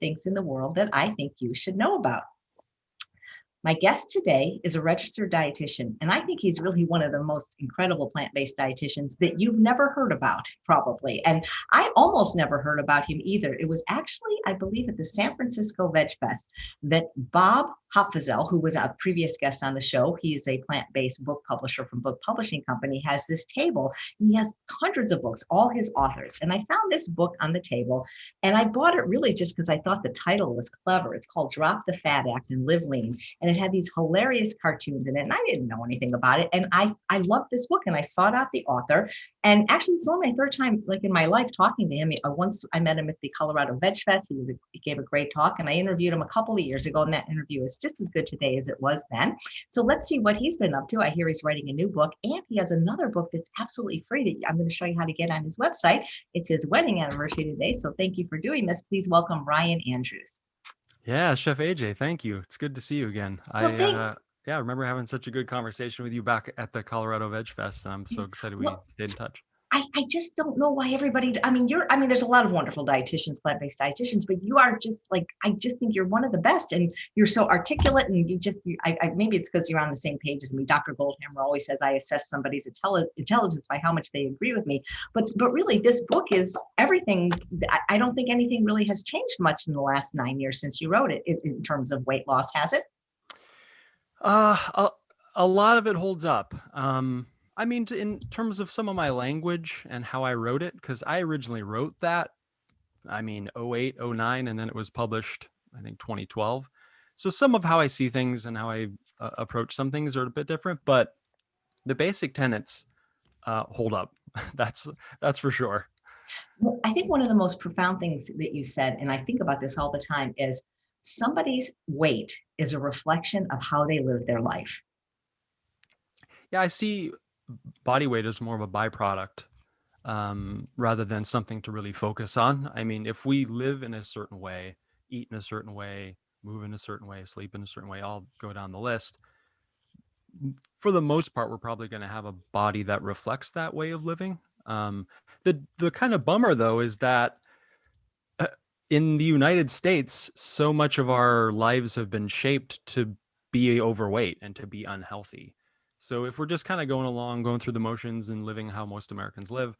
things in the world that I think you should know about. My guest today is a registered dietitian, and I think he's really one of the most incredible plant-based dietitians that you've never heard about, probably. And I almost never heard about him either. It was actually, I believe, at the San Francisco Veg Fest that Bob Hopfizel, who was a previous guest on the show, he is a plant-based book publisher from Book Publishing Company, has this table, and he has hundreds of books, all his authors. And I found this book on the table, and I bought it really just because I thought the title was clever. It's called Drop the Fat Act and Live Lean. And it had these hilarious cartoons in it, and I didn't know anything about it. And I loved this book, and I sought out the author. And actually, it's only my third time, like in my life, talking to him. Once I met him at the Colorado Veg Fest. He gave a great talk, and I interviewed him a couple of years ago. And that interview is just as good today as it was then. So let's see what he's been up to. I hear he's writing a new book, and he has another book that's absolutely free that I'm going to show you how to get on his website. It's his wedding anniversary today, so thank you for doing this. Please welcome Ryan Andrews. Yeah, Chef AJ, thank you. It's good to see you again. Well, thanks. I remember having such a good conversation with you back at the Colorado Veg Fest, and I'm so excited we stayed in touch. I just don't know why everybody, there's a lot of wonderful dietitians, plant-based dietitians, but you are just like, I just think you're one of the best, and you're so articulate, and maybe it's because you're on the same page as me. Dr. Goldhammer always says I assess somebody's intelligence by how much they agree with me. But really, this book is everything. I don't think anything really has changed much in the last 9 years since you wrote it in terms of weight loss, has it? A lot of it holds up. In terms of some of my language and how I wrote it, because I originally wrote that, 08, 09, and then it was published, I think, 2012. So some of how I see things and how I approach some things are a bit different, but the basic tenets hold up. That's for sure. Well, I think one of the most profound things that you said, and I think about this all the time, is somebody's weight is a reflection of how they live their life. Yeah, I see body weight as more of a byproduct rather than something to really focus on. If we live in a certain way, eat in a certain way, move in a certain way, sleep in a certain way, I'll go down the list. For the most part, we're probably going to have a body that reflects that way of living. The kind of bummer, though, is that in the United States, so much of our lives have been shaped to be overweight and to be unhealthy. So if we're just kind of going through the motions and living how most Americans live,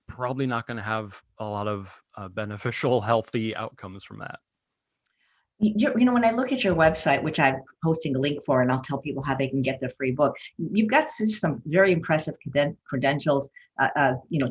probably not going to have a lot of beneficial, healthy outcomes from that. When I look at your website, which I'm posting a link for, and I'll tell people how they can get the free book, you've got some very impressive credentials,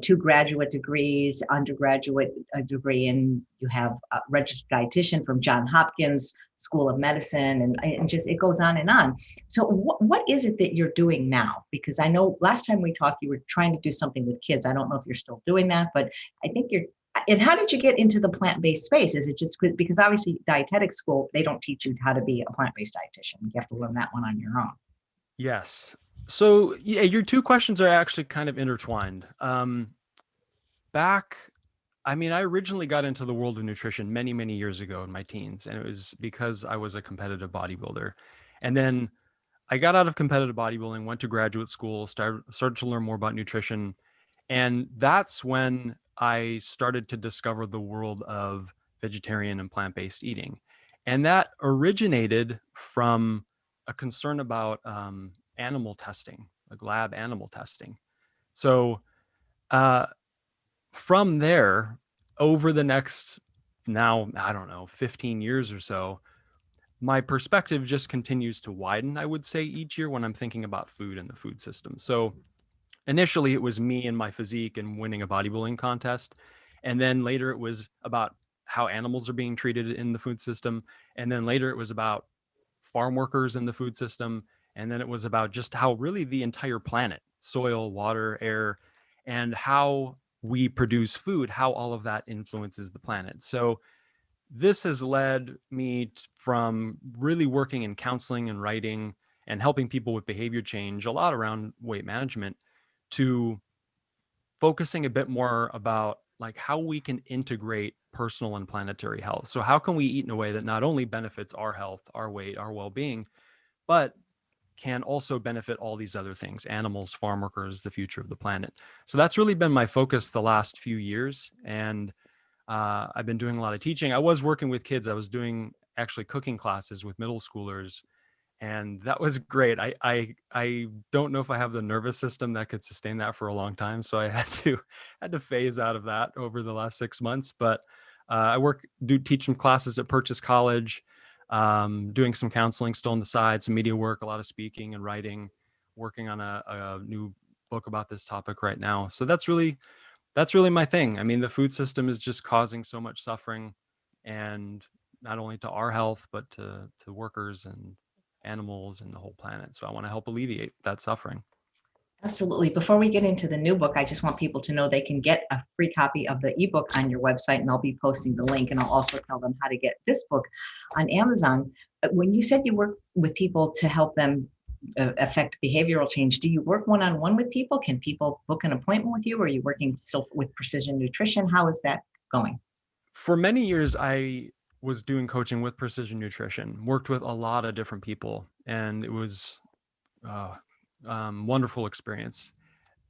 2 graduate degrees, undergraduate degree, and you have a registered dietitian from Johns Hopkins School of Medicine, and just, it goes on and on. So what is it that you're doing now? Because I know last time we talked, you were trying to do something with kids. I don't know if you're still doing that, but I think you're. And how did you get into the plant-based space? Is it just because obviously dietetic school, they don't teach you how to be a plant-based dietitian. You have to learn that one on your own. Yes. So yeah, your two questions are actually kind of intertwined. I originally got into the world of nutrition many, many years ago in my teens, and it was because I was a competitive bodybuilder. And then I got out of competitive bodybuilding, went to graduate school, started to learn more about nutrition. And that's when I started to discover the world of vegetarian and plant-based eating. And that originated from a concern about animal testing, like lab animal testing. So from there, over the next, now, 15 years or so, my perspective just continues to widen, I would say, each year when I'm thinking about food and the food system. So initially, it was me and my physique and winning a bodybuilding contest. And then later it was about how animals are being treated in the food system. And then later it was about farm workers in the food system. And then it was about just how really the entire planet, soil, water, air, and how we produce food, how all of that influences the planet. So this has led me from really working in counseling and writing and helping people with behavior change, a lot around weight management, to focusing a bit more about like how we can integrate personal and planetary health. So how can we eat in a way that not only benefits our health, our weight, our well-being, but can also benefit all these other things, animals, farm workers, the future of the planet. So that's really been my focus the last few years. And I've been doing a lot of teaching. I was working with kids. I was doing actually cooking classes with middle schoolers, and that was great. I don't know if I have the nervous system that could sustain that for a long time, so I had to phase out of that over the last 6 months. But I teach some classes at Purchase College, doing some counseling still on the side, some media work, a lot of speaking and writing, working on a new book about this topic right now. So that's really my thing. I mean, the food system is just causing so much suffering, and not only to our health, but to workers and animals and the whole planet. So I want to help alleviate that suffering. Absolutely. Before we get into the new book, I just want people to know they can get a free copy of the ebook on your website, and I'll be posting the link, and I'll also tell them how to get this book on Amazon. When you said you work with people to help them affect behavioral change, do you work one-on-one with people? Can people book an appointment with you? Or are you working still with Precision Nutrition? How is that going? For many years, I was doing coaching with Precision Nutrition, worked with a lot of different people, and it was uh, wonderful experience.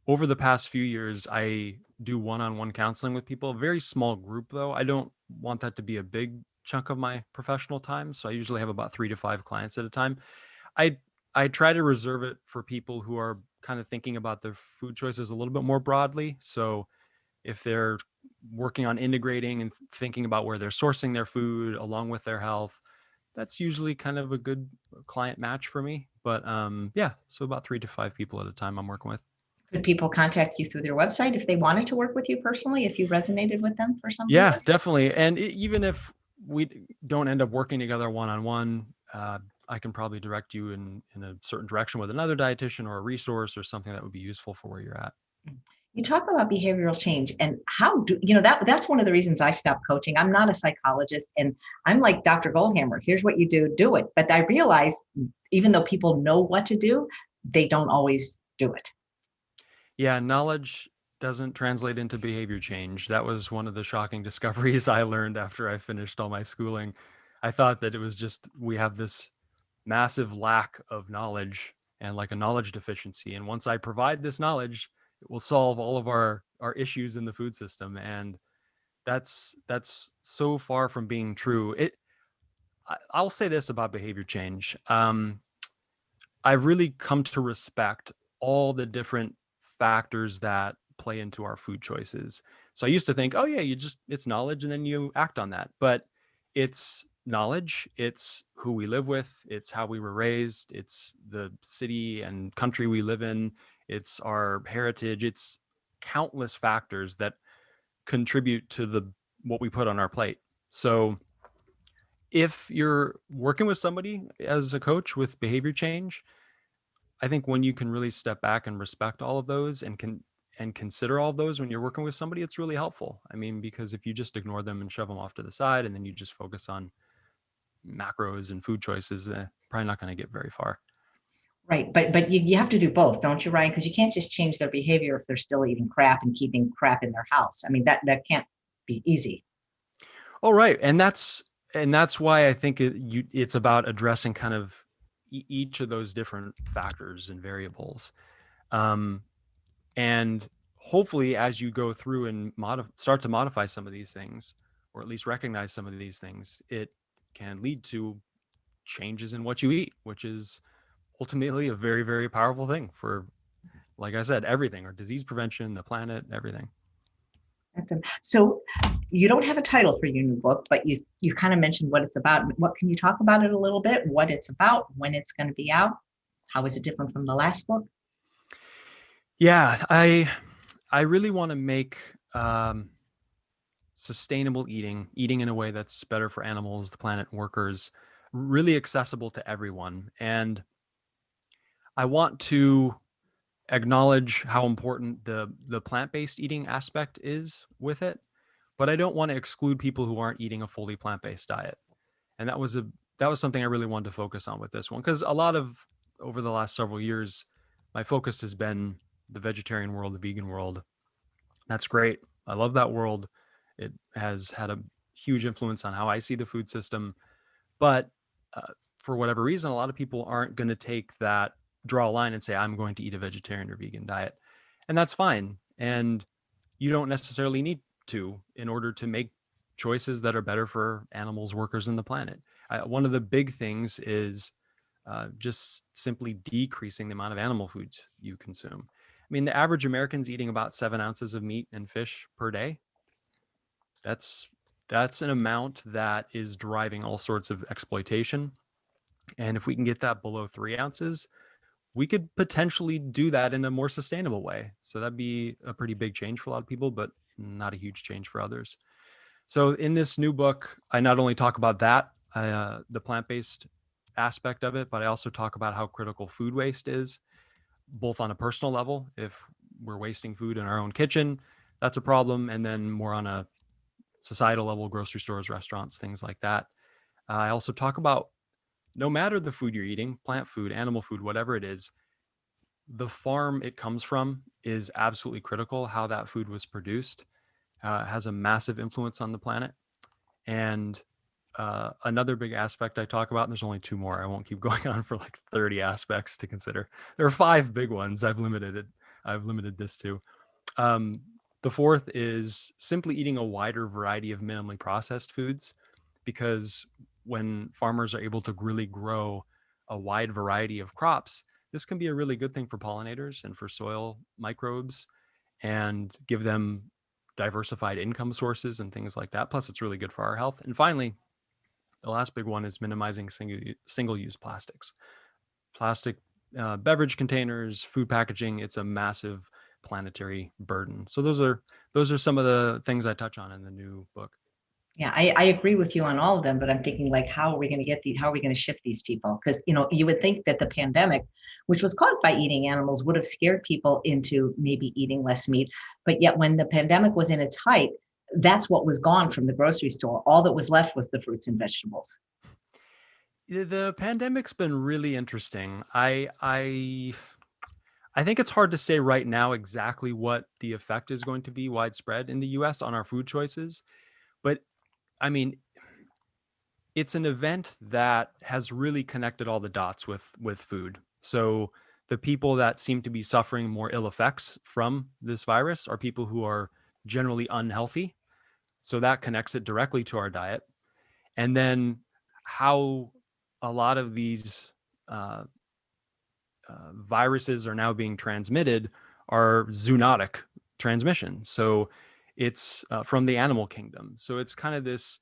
Over the past few years, I do one-on-one counseling with people, a very small group though. I don't want that to be a big chunk of my professional time. So I usually have about 3 to 5 clients at a time. I I try to reserve it for people who are kind of thinking about their food choices a little bit more broadly. So if they're working on integrating and thinking about where they're sourcing their food along with their health, that's usually kind of a good client match for me. But yeah, so about 3 to 5 people at a time I'm working with. Could people contact you through their website if they wanted to work with you personally, if you resonated with them for some Yeah, reason? definitely. And even if we don't end up working together one on one, I can probably direct you in a certain direction with another dietitian or a resource or something that would be useful for where you're at. You talk about behavioral change and how do you know that's one of the reasons I stopped coaching. I'm not a psychologist and I'm like Dr. Goldhammer. Here's what you do it. But I realize even though people know what to do, they don't always do it. Yeah, knowledge doesn't translate into behavior change. That was one of the shocking discoveries I learned after I finished all my schooling. I thought that it was just we have this massive lack of knowledge and like a knowledge deficiency. And once I provide this knowledge, it will solve all of our issues in the food system. And that's so far from being true. I'll say this about behavior change. I've really come to respect all the different factors that play into our food choices. So I used to think, oh yeah, it's knowledge and then you act on that. But it's knowledge, it's who we live with, it's how we were raised, it's the city and country we live in, it's our heritage, it's countless factors that contribute to the what we put on our plate. So if you're working with somebody as a coach with behavior change, I think when you can really step back and respect all of those and consider all of those when you're working with somebody, it's really helpful. I mean, because if you just ignore them and shove them off to the side and then you just focus on macros and food choices, probably not going to get very far. Right. But you have to do both, don't you, Ryan? Because you can't just change their behavior if they're still eating crap and keeping crap in their house. I mean, that can't be easy. All right, and that's why I think it's about addressing kind of each of those different factors and variables. Um, And hopefully, as you go through and start to modify some of these things, or at least recognize some of these things, it can lead to changes in what you eat, which is ultimately a very, very powerful thing for, like I said, everything, or disease prevention, the planet, everything. So you don't have a title for your new book, but you kind of mentioned what it's about. What can you talk about it a little bit? What it's about, when it's going to be out? How is it different from the last book? Yeah, I really want to make sustainable eating in a way that's better for animals, the planet, workers, really accessible to everyone. And I want to acknowledge how important the plant-based eating aspect is with it, but I don't want to exclude people who aren't eating a fully plant-based diet. And that was something I really wanted to focus on with this one, because a lot of over the last several years, my focus has been the vegetarian world, the vegan world. That's great. I love that world. It has had a huge influence on how I see the food system. But for whatever reason, a lot of people aren't going to draw a line and say, I'm going to eat a vegetarian or vegan diet. And that's fine. And you don't necessarily need to in order to make choices that are better for animals, workers, and the planet. One of the big things is just simply decreasing the amount of animal foods you consume. I mean, the average American's eating about 7 ounces of meat and fish per day. That's an amount that is driving all sorts of exploitation. And if we can get that below 3 ounces, we could potentially do that in a more sustainable way. So that'd be a pretty big change for a lot of people, but not a huge change for others. So in this new book, I not only talk about that, the plant-based aspect of it, but I also talk about how critical food waste is, both on a personal level. If we're wasting food in our own kitchen, that's a problem. And then more on a societal level, grocery stores, restaurants, things like that. I also talk about, no matter the food you're eating, plant food, animal food, whatever it is, the farm it comes from is absolutely critical. How that food was produced has a massive influence on the planet. And another big aspect I talk about, and there's only 2 more, I won't keep going on for like 30 aspects to consider. There are 5 big ones I've limited this to. The fourth is simply eating a wider variety of minimally processed foods, because when farmers are able to really grow a wide variety of crops, this can be a really good thing for pollinators and for soil microbes, and give them diversified income sources and things like that. Plus, it's really good for our health. And finally, the last big one is minimizing single-use plastics. Plastic beverage containers, food packaging, it's a massive planetary burden. So those are some of the things I touch on in the new book. Yeah, I agree with you on all of them, but I'm thinking like, how are we going to get these? How are we going to shift these people? Because, you would think that the pandemic, which was caused by eating animals, would have scared people into maybe eating less meat. But yet when the pandemic was in its height, that's what was gone from the grocery store. All that was left was the fruits and vegetables. The pandemic's been really interesting. I think it's hard to say right now exactly what the effect is going to be widespread in the US on our food choices. But I mean, it's an event that has really connected all the dots with food. So the people that seem to be suffering more ill effects from this virus are people who are generally unhealthy. So that connects it directly to our diet. And then how a lot of these uh, viruses are now being transmitted are zoonotic transmission. So it's from the animal kingdom. So it's kind of this,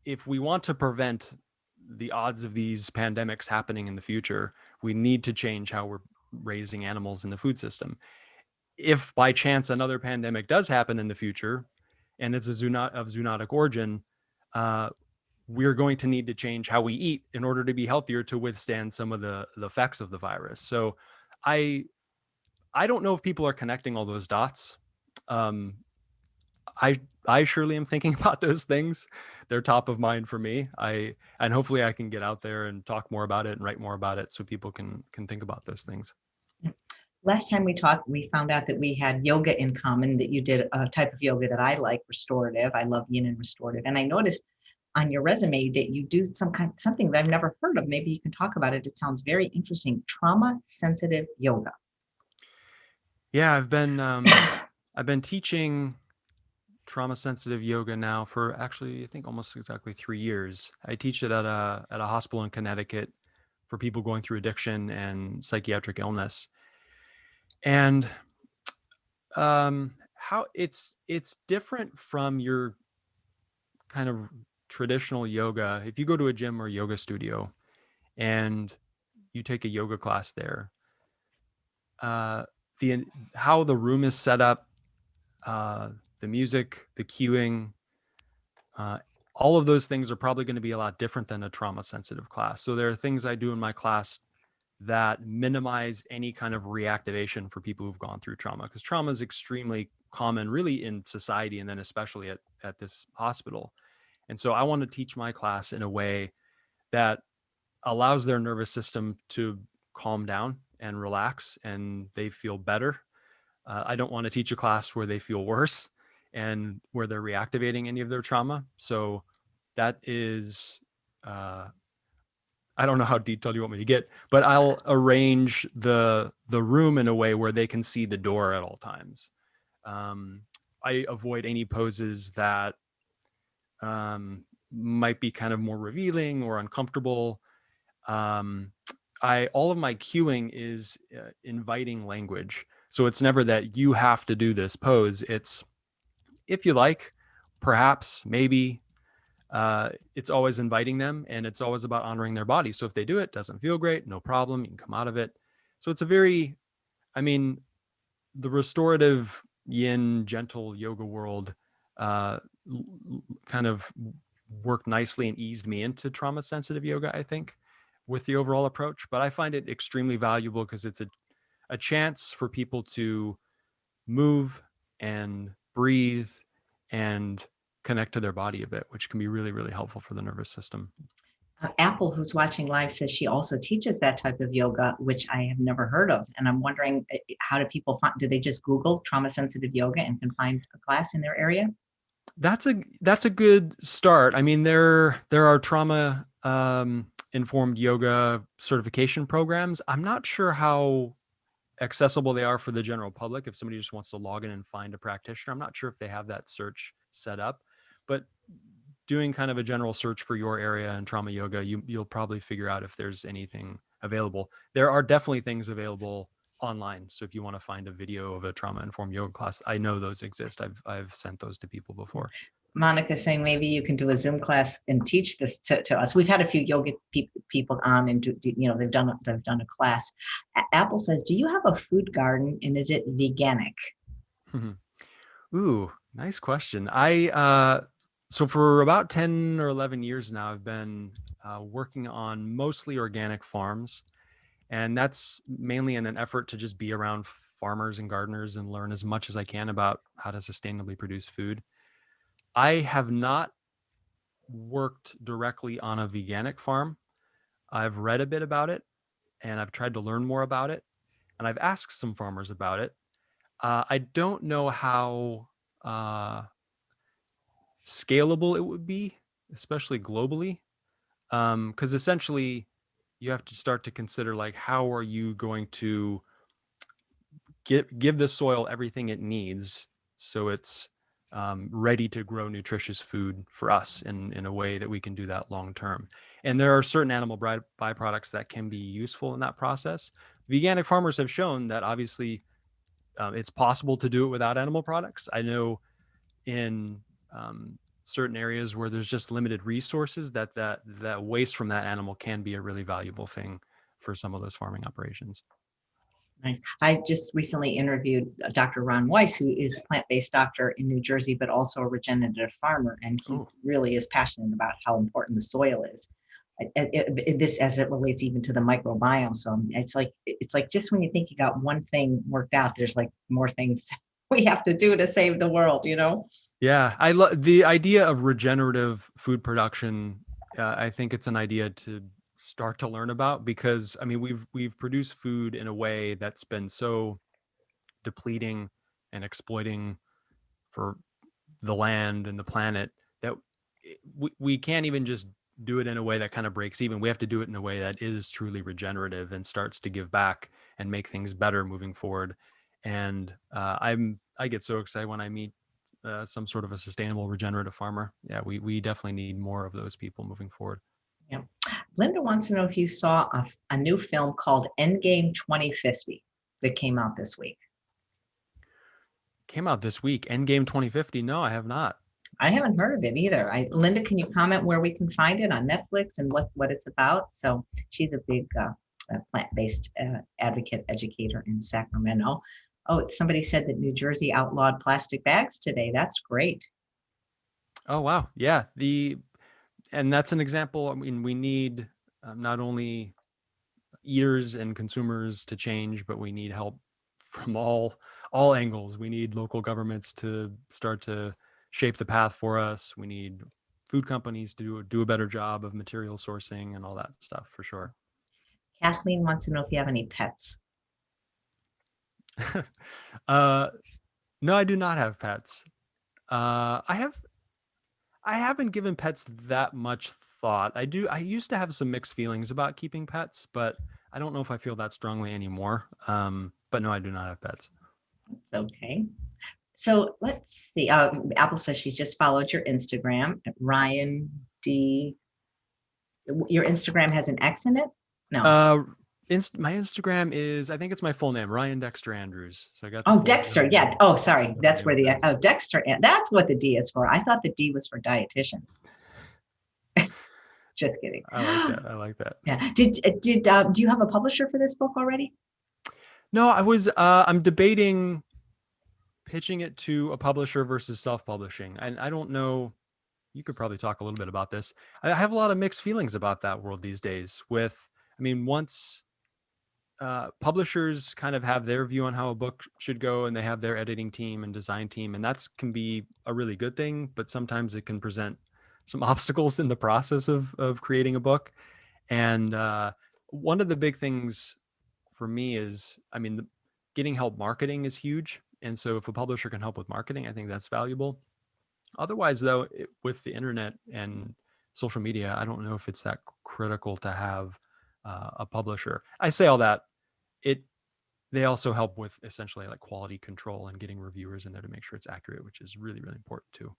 if we want to prevent the odds of these pandemics happening in the future, we need to change how we're raising animals in the food system. If by chance another pandemic does happen in the future, and it's of zoonotic origin, we're going to need to change how we eat in order to be healthier to withstand some of the effects of the virus. So I don't know if people are connecting all those dots. Um, I surely am thinking about those things. They're top of mind for me. And hopefully I can get out there and talk more about it and write more about it so people can think about those things. Last time we talked, we found out that we had yoga in common, that you did a type of yoga that I like, restorative. I love yin and restorative. And I noticed on your resume that you do something that I've never heard of. Maybe you can talk about it. It sounds very interesting. Trauma sensitive yoga. Yeah, I've been teaching trauma sensitive yoga now for actually, I think, almost exactly 3 years. I teach it at a hospital in Connecticut for people going through addiction and psychiatric illness. And how it's different from your kind of traditional yoga. If you go to a gym or yoga studio and you take a yoga class there, uh, how the room is set up, the music, the cueing, uh, all of those things are probably going to be a lot different than a trauma sensitive class. So there are things I do in my class that minimize any kind of reactivation for people who've gone through trauma, because trauma is extremely common really in society, and then especially at this hospital. And so I want to teach my class in a way that allows their nervous system to calm down and relax and they feel better. I don't want to teach a class where they feel worse and where they're reactivating any of their trauma. So that is, I don't know how detailed you want me to get, but I'll arrange the room in a way where they can see the door at all times. I avoid any poses that might be kind of more revealing or uncomfortable. All of my cueing is inviting language. So it's never that you have to do this pose. It's, if you like, perhaps, maybe. It's always inviting them, and it's always about honoring their body. So if they do it, doesn't feel great, no problem, you can come out of it. So it's a very, I mean, the restorative yin gentle yoga world kind of worked nicely and eased me into trauma sensitive yoga, I think, with the overall approach. But I find it extremely valuable because it's a chance for people to move and breathe and connect to their body a bit, which can be really, really helpful for the nervous system. Apple, who's watching live, says she also teaches that type of yoga, which I have never heard of. And I'm wondering, how do people find? Do they just Google trauma sensitive yoga and can find a class in their area? That's a good start. I mean, there are trauma informed yoga certification programs. I'm not sure how accessible they are for the general public. If somebody just wants to log in and find a practitioner, I'm not sure if they have that search set up, but doing kind of a general search for your area and trauma yoga, you'll probably figure out if there's anything available. There are definitely things available online. So if you want to find a video of a trauma informed yoga class, I know those exist. I've sent those to people before. Monica saying maybe you can do a Zoom class and teach this to us. We've had a few yoga people on and they've done a class. Apple says, do you have a food garden and is it veganic? Ooh, nice question. So for about 10 or 11 years now, I've been working on mostly organic farms. And that's mainly in an effort to just be around farmers and gardeners and learn as much as I can about how to sustainably produce food. I have not worked directly on a veganic farm. I've read a bit about it and I've tried to learn more about it. And I've asked some farmers about it. I don't know how scalable it would be, especially globally, because essentially you have to start to consider, like, how are you going to give the soil everything it needs so it's ready to grow nutritious food for us in a way that we can do that long term. And there are certain animal byproducts that can be useful in that process. Veganic farmers have shown that obviously it's possible to do it without animal products. I know in certain areas where there's just limited resources, that waste from that animal can be a really valuable thing for some of those farming operations. Nice. I just recently interviewed Dr. Ron Weiss, who is a plant-based doctor in New Jersey, but also a regenerative farmer. And he really is passionate about how important the soil is. This as it relates even to the microbiome. So it's like just when you think you got one thing worked out, there's like more things we have to do to save the world, Yeah, I love the idea of regenerative food production. I think it's an idea to start to learn about, because I mean we've produced food in a way that's been so depleting and exploiting for the land and the planet that we can't even just do it in a way that kind of breaks even. We have to do it in a way that is truly regenerative and starts to give back and make things better moving forward. And I get so excited when I meet some sort of a sustainable regenerative farmer. Yeah, we definitely need more of those people moving forward. Yeah. Linda wants to know if you saw a new film called Endgame 2050 that came out this week. Came out this week. Endgame 2050. No, I have not. I haven't heard of it either. Linda, can you comment where we can find it on Netflix and what it's about? So she's a big plant-based advocate, educator in Sacramento. Oh, somebody said that New Jersey outlawed plastic bags today. That's great. Oh, wow. Yeah. And that's an example. I mean, we need not only eaters and consumers to change, but we need help from all angles. We need local governments to start to shape the path for us. We need food companies to do a better job of material sourcing and all that stuff, for sure. Kathleen wants to know if you have any pets. No, I do not have pets. I haven't given pets that much thought. I used to have some mixed feelings about keeping pets, but I don't know if I feel that strongly anymore. But no, I do not have pets. That's okay. So let's see. Apple says she's just followed your Instagram, Ryan D. Your Instagram has an X in it? No. Uh, my Instagram is, I think it's my full name, Ryan Dexter Andrews. So I got the Oh, full Dexter. name. Yeah. Oh, sorry. That's where There. Dexter. That's what the D is for. I thought the D was for dietitian. Just kidding. I like that. I like that. Yeah. Do you have a publisher for this book already? No, I'm debating pitching it to a publisher versus self-publishing. And I don't know, you could probably talk a little bit about this. I have a lot of mixed feelings about that world these days once publishers kind of have their view on how a book should go, and they have their editing team and design team, and that's can be a really good thing, but sometimes it can present some obstacles in the process of creating a book. And one of the big things for me is, getting help marketing is huge. And so if a publisher can help with marketing, I think that's valuable. Otherwise, though, with the internet and social media, I don't know if it's that critical to have a publisher. I say all that. They also help with essentially like quality control and getting reviewers in there to make sure it's accurate, which is really, really important too.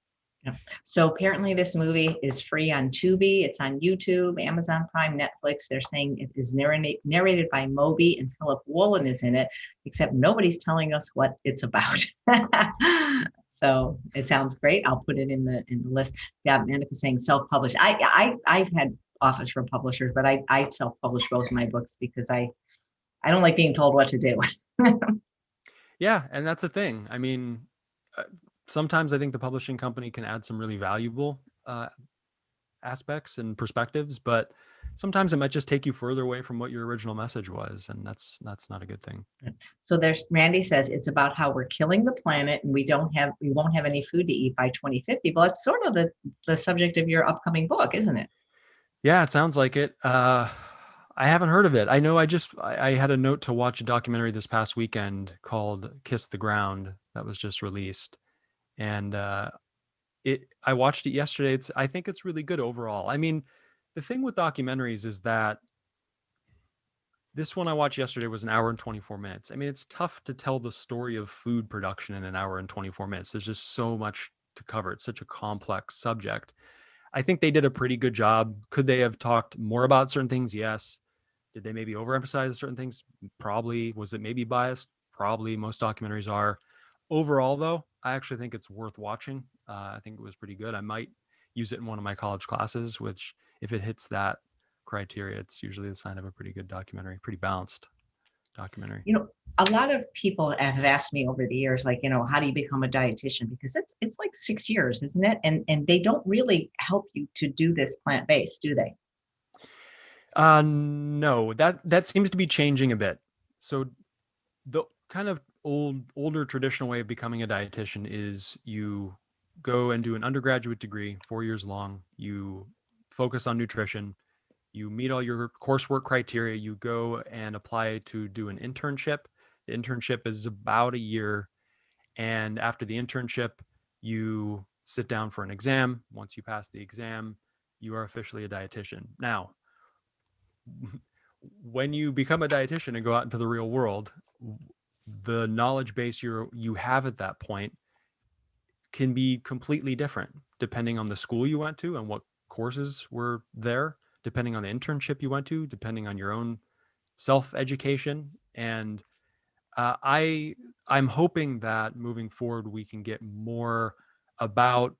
Yeah. So apparently this movie is free on Tubi. It's on YouTube, Amazon Prime, Netflix. They're saying it is narrated by Moby, and Philip Woolen is in it, except nobody's telling us what it's about. So it sounds great. I'll put it in the list. Yeah, Monica's saying self-published. I've had offers from publishers, but I self-publish both my books because I don't like being told what to do. Yeah, and that's a thing. Sometimes I think the publishing company can add some really valuable aspects and perspectives, but sometimes it might just take you further away from what your original message was, and that's not a good thing. So Randy says it's about how we're killing the planet and we won't have any food to eat by 2050. Well, it's sort of the subject of your upcoming book, isn't it? Yeah, it sounds like it. I haven't heard of it. I know I had a note to watch a documentary this past weekend called Kiss the Ground that was just released. And I watched it yesterday. I think it's really good overall. The thing with documentaries is that this one I watched yesterday was an hour and 24 minutes. It's tough to tell the story of food production in an hour and 24 minutes. There's just so much to cover. It's such a complex subject. I think they did a pretty good job. Could they have talked more about certain things? Yes. Did they maybe overemphasize certain things? Probably. Was it maybe biased? Probably. Most documentaries are. Overall, though, I actually think it's worth watching. I think it was pretty good. I might use it in one of my college classes, which if it hits that criteria, it's usually the sign of a pretty good documentary, pretty balanced documentary. A lot of people have asked me over the years, like, how do you become a dietitian? Because it's like 6 years, isn't it? And they don't really help you to do this plant-based, do they? No, that seems to be changing a bit. So the kind of older traditional way of becoming a dietitian is you go and do an undergraduate degree, 4 years long. You focus on nutrition. You meet all your coursework criteria. You go and apply to do an internship. The internship is about a year. And after the internship, you sit down for an exam. Once you pass the exam, you are officially a dietitian. Now, when you become a dietitian and go out into the real world, the knowledge base you have at that point can be completely different depending on the school you went to and what courses were there, depending on the internship you went to, depending on your own self-education. And I'm hoping that moving forward we can get more about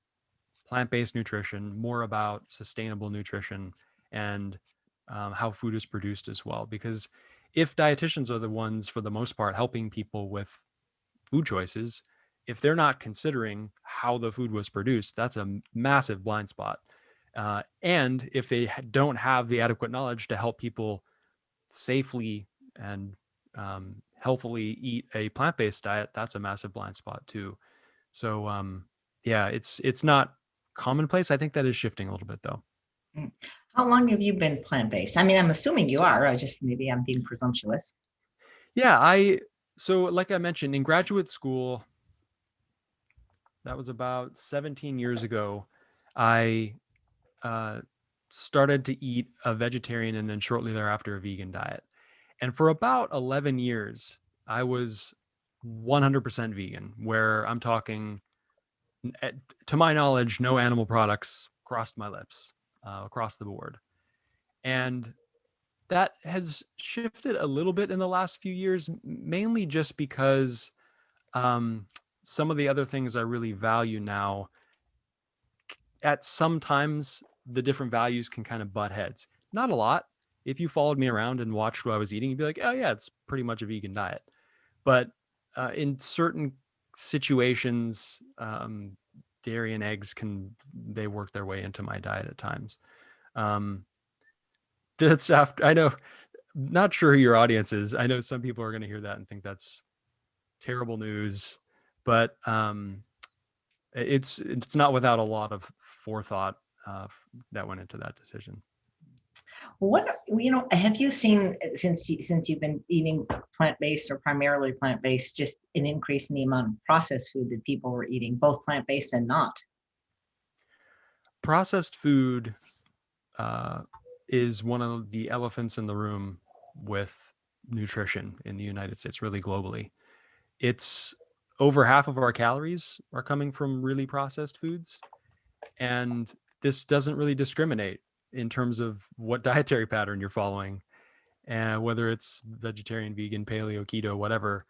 plant-based nutrition, more about sustainable nutrition, and how food is produced as well. Because if dietitians are the ones, for the most part, helping people with food choices, if they're not considering how the food was produced, that's a massive blind spot. And if they don't have the adequate knowledge to help people safely and healthily eat a plant-based diet, that's a massive blind spot too. So yeah, it's not commonplace. I think that is shifting a little bit though. How long have you been plant-based? I'm assuming you are. Maybe I'm being presumptuous. Yeah, so like I mentioned, in graduate school, that was about 17 years ago, I started to eat a vegetarian and then shortly thereafter a vegan diet. And for about 11 years, I was 100% vegan, where I'm talking, to my knowledge, no animal products crossed my lips across the board. And that has shifted a little bit in the last few years, mainly just because some of the other things I really value now, at sometimes the different values can kind of butt heads. Not a lot. If you followed me around and watched what I was eating, you'd be like, oh yeah, it's pretty much a vegan diet. But in certain situations, dairy and eggs they work their way into my diet at times. That's after, I know, not sure who your audience is. I know some people are going to hear that and think that's terrible news, but it's not without a lot of forethought that went into that decision. What, have you seen since you've been eating plant-based or primarily plant-based, just an increase in the amount of processed food that people were eating, both plant-based and not? Processed food is one of the elephants in the room with nutrition in the United States, really globally. It's over half of our calories are coming from really processed foods. And this doesn't really discriminate in terms of what dietary pattern you're following, and whether it's vegetarian, vegan, paleo, keto, whatever.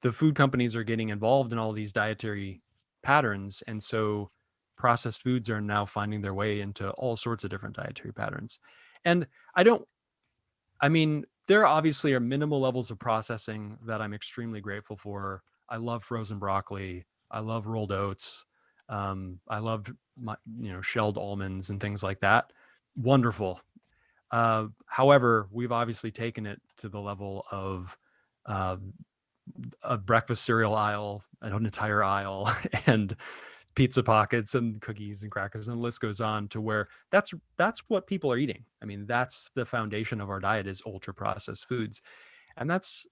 The food companies are getting involved in all these dietary patterns. And so processed foods are now finding their way into all sorts of different dietary patterns. And there obviously are minimal levels of processing that I'm extremely grateful for. I love frozen broccoli. I love rolled oats. I love shelled almonds and things like that. Wonderful. However, we've obviously taken it to the level of a breakfast cereal aisle, an entire aisle, and pizza pockets and cookies and crackers, and the list goes on, to where that's what people are eating. I mean, that's the foundation of our diet, is ultra processed foods. And that's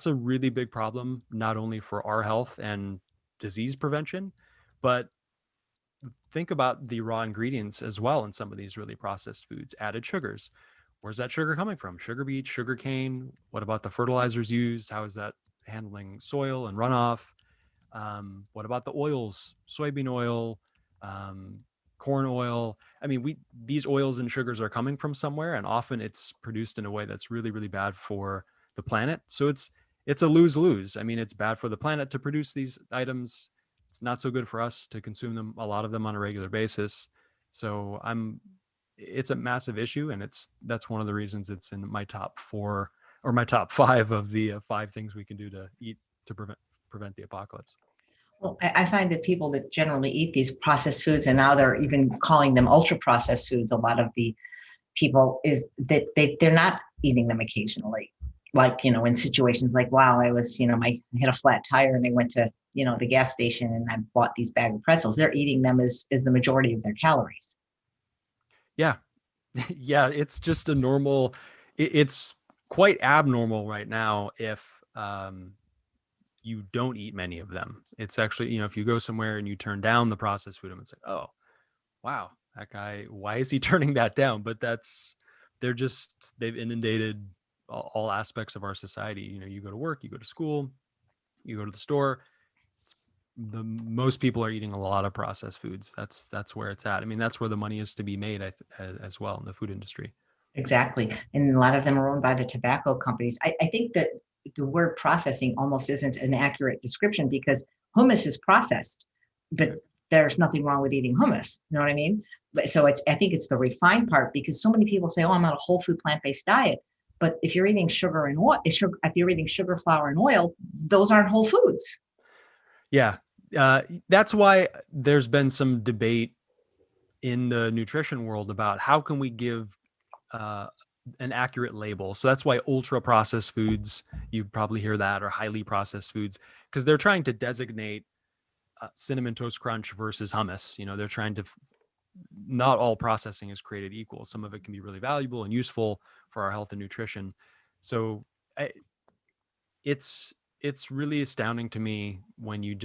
a really big problem, not only for our health and disease prevention, but think about the raw ingredients as well in some of these really processed foods. Added sugars. Where's that sugar coming from? Sugar beet, sugar cane. What about the fertilizers used? How is that handling soil and runoff? What about the oils? Soybean oil, corn oil. I mean, these oils and sugars are coming from somewhere, and often it's produced in a way that's really, really bad for the planet. So it's a lose-lose. I mean, it's bad for the planet to produce these items. It's not so good for us to consume them, a lot of them, on a regular basis. So it's a massive issue, and that's one of the reasons it's in my top 4 or my top 5 of the 5 things we can do to eat to prevent the apocalypse. Well, I find that people that generally eat these processed foods, and now they're even calling them ultra processed foods, a lot of the people, is that they're not eating them occasionally. Like, in situations like, wow, I was, I hit a flat tire and I went to, the gas station and I bought these bag of pretzels. They're eating them as the majority of their calories. Yeah. Yeah. It's just a normal, it's quite abnormal right now if you don't eat many of them. It's actually, if you go somewhere and you turn down the processed food, it's like, oh, wow, that guy, why is he turning that down? But they've inundated all aspects of our society. You go to work, you go to school, you go to the store. Most people are eating a lot of processed foods. That's where it's at. I mean, that's where the money is to be made as well in the food industry. Exactly. And a lot of them are owned by the tobacco companies. I think that the word processing almost isn't an accurate description, because hummus is processed, but there's nothing wrong with eating hummus. You know what I mean? So I think it's the refined part, because so many people say, oh, I'm on a whole food plant-based diet. But if you're eating sugar and oil, if you're eating sugar, flour, and oil, those aren't whole foods. Yeah. That's why there's been some debate in the nutrition world about how can we give an accurate label. So that's why ultra processed foods, you probably hear that, or highly processed foods, because they're trying to designate Cinnamon Toast Crunch versus hummus. They're trying to, not all processing is created equal. Some of it can be really valuable and useful for our health and nutrition. So it's really astounding to me when you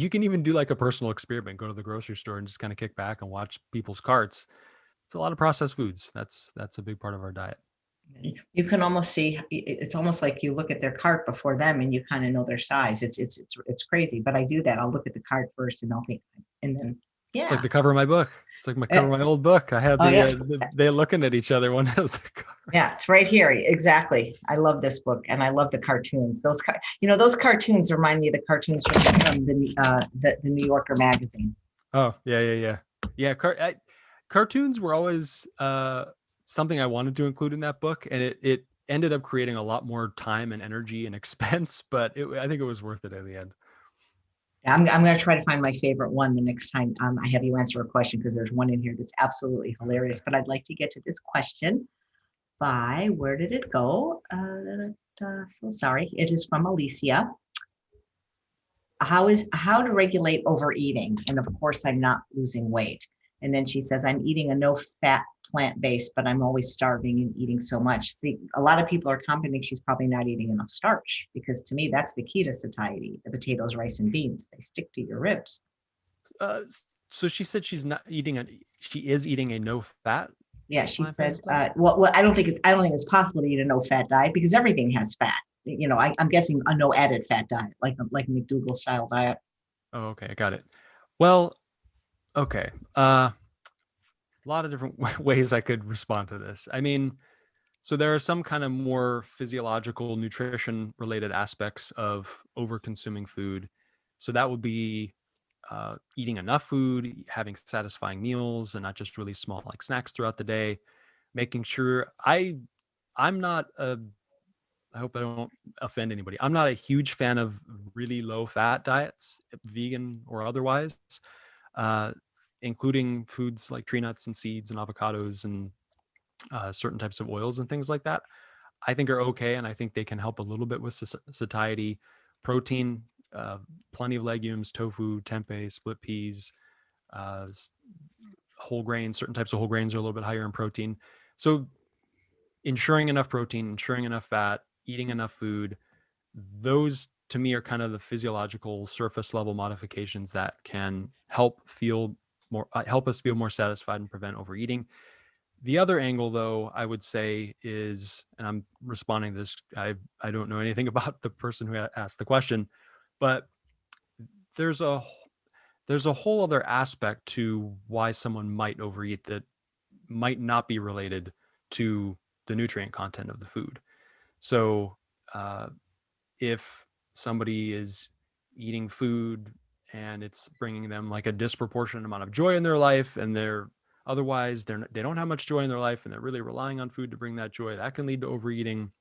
can even do like a personal experiment, go to the grocery store and just kind of kick back and watch people's carts. It's a lot of processed foods. That's a big part of our diet. You can almost see, it's almost like you look at their cart before them and you kind of know their size. It's crazy, but I do that. I'll look at the cart first and I'll think, and then, It's like yeah. the cover of my book. It's like my Uh, cover of my old book. I had Oh, yes. they're looking at each other when I was the cover. Yeah, it's right here. Exactly. I love this book and I love the cartoons. Those cartoons remind me of the cartoons from the New Yorker magazine. Oh, yeah. Cartoons were always something I wanted to include in that book, and it ended up creating a lot more time and energy and expense, but I think it was worth it at the end. I'm going to try to find my favorite one the next time I have you answer a question, because there's one in here that's absolutely hilarious. Okay. But I'd like to get to this question by, where did it go? So sorry. It is from Alicia. How to regulate overeating? And of course, I'm not losing weight. And then she says, I'm eating a no-fat plant-based, but I'm always starving and eating so much. See, a lot of people are commenting she's probably not eating enough starch, because to me, that's the key to satiety. The potatoes, rice, and beans, they stick to your ribs. So she said she is eating a no fat Yeah, she said, plant-based diet? well, I don't think it's possible to eat a no-fat diet, because everything has fat. I'm guessing a no added fat diet, like a McDougall style diet. Oh, okay, I got it. Well, okay. A lot of different ways I could respond to this. I mean, so there are some kind of more physiological nutrition related aspects of over consuming food. So that would be eating enough food, having satisfying meals, and not just really small like snacks throughout the day. Making sure I'm not a I hope I don't offend anybody. I'm not a huge fan of really low fat diets, vegan or otherwise, uh, including foods like tree nuts and seeds and avocados and certain types of oils and things like that. I think are okay, and I think they can help a little bit with satiety. Protein, uh, plenty of legumes, tofu, tempeh, split peas, uh, whole grains. Certain types of whole grains are a little bit higher in protein. So ensuring enough protein, ensuring enough fat, eating enough food, those to me are kind of the physiological surface level modifications that can help us feel more satisfied and prevent overeating. The other angle, though, I would say is, and I'm responding to this, I don't know anything about the person who asked the question, but there's a there's a whole other aspect to why someone might overeat that might not be related to the nutrient content of the food. So uh, if somebody is eating food and it's bringing them like a disproportionate amount of joy in their life, and they don't have much joy in their life, and they're really relying on food to bring that joy, that can lead to overeating.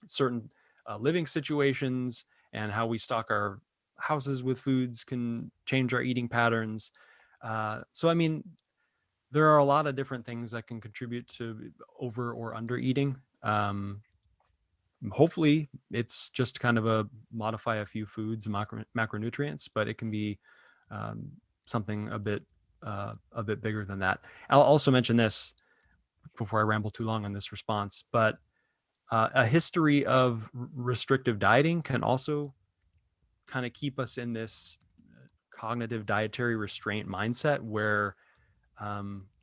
Certain living situations and how we stock our houses with foods can change our eating patterns. So I mean, there are a lot of different things that can contribute to over or under eating. Hopefully it's just kind of modify a few foods, macronutrients, but it can be um, something a bit bigger than that. I'll also mention this before I ramble too long on this response, but a history of restrictive dieting can also kind of keep us in this cognitive dietary restraint mindset where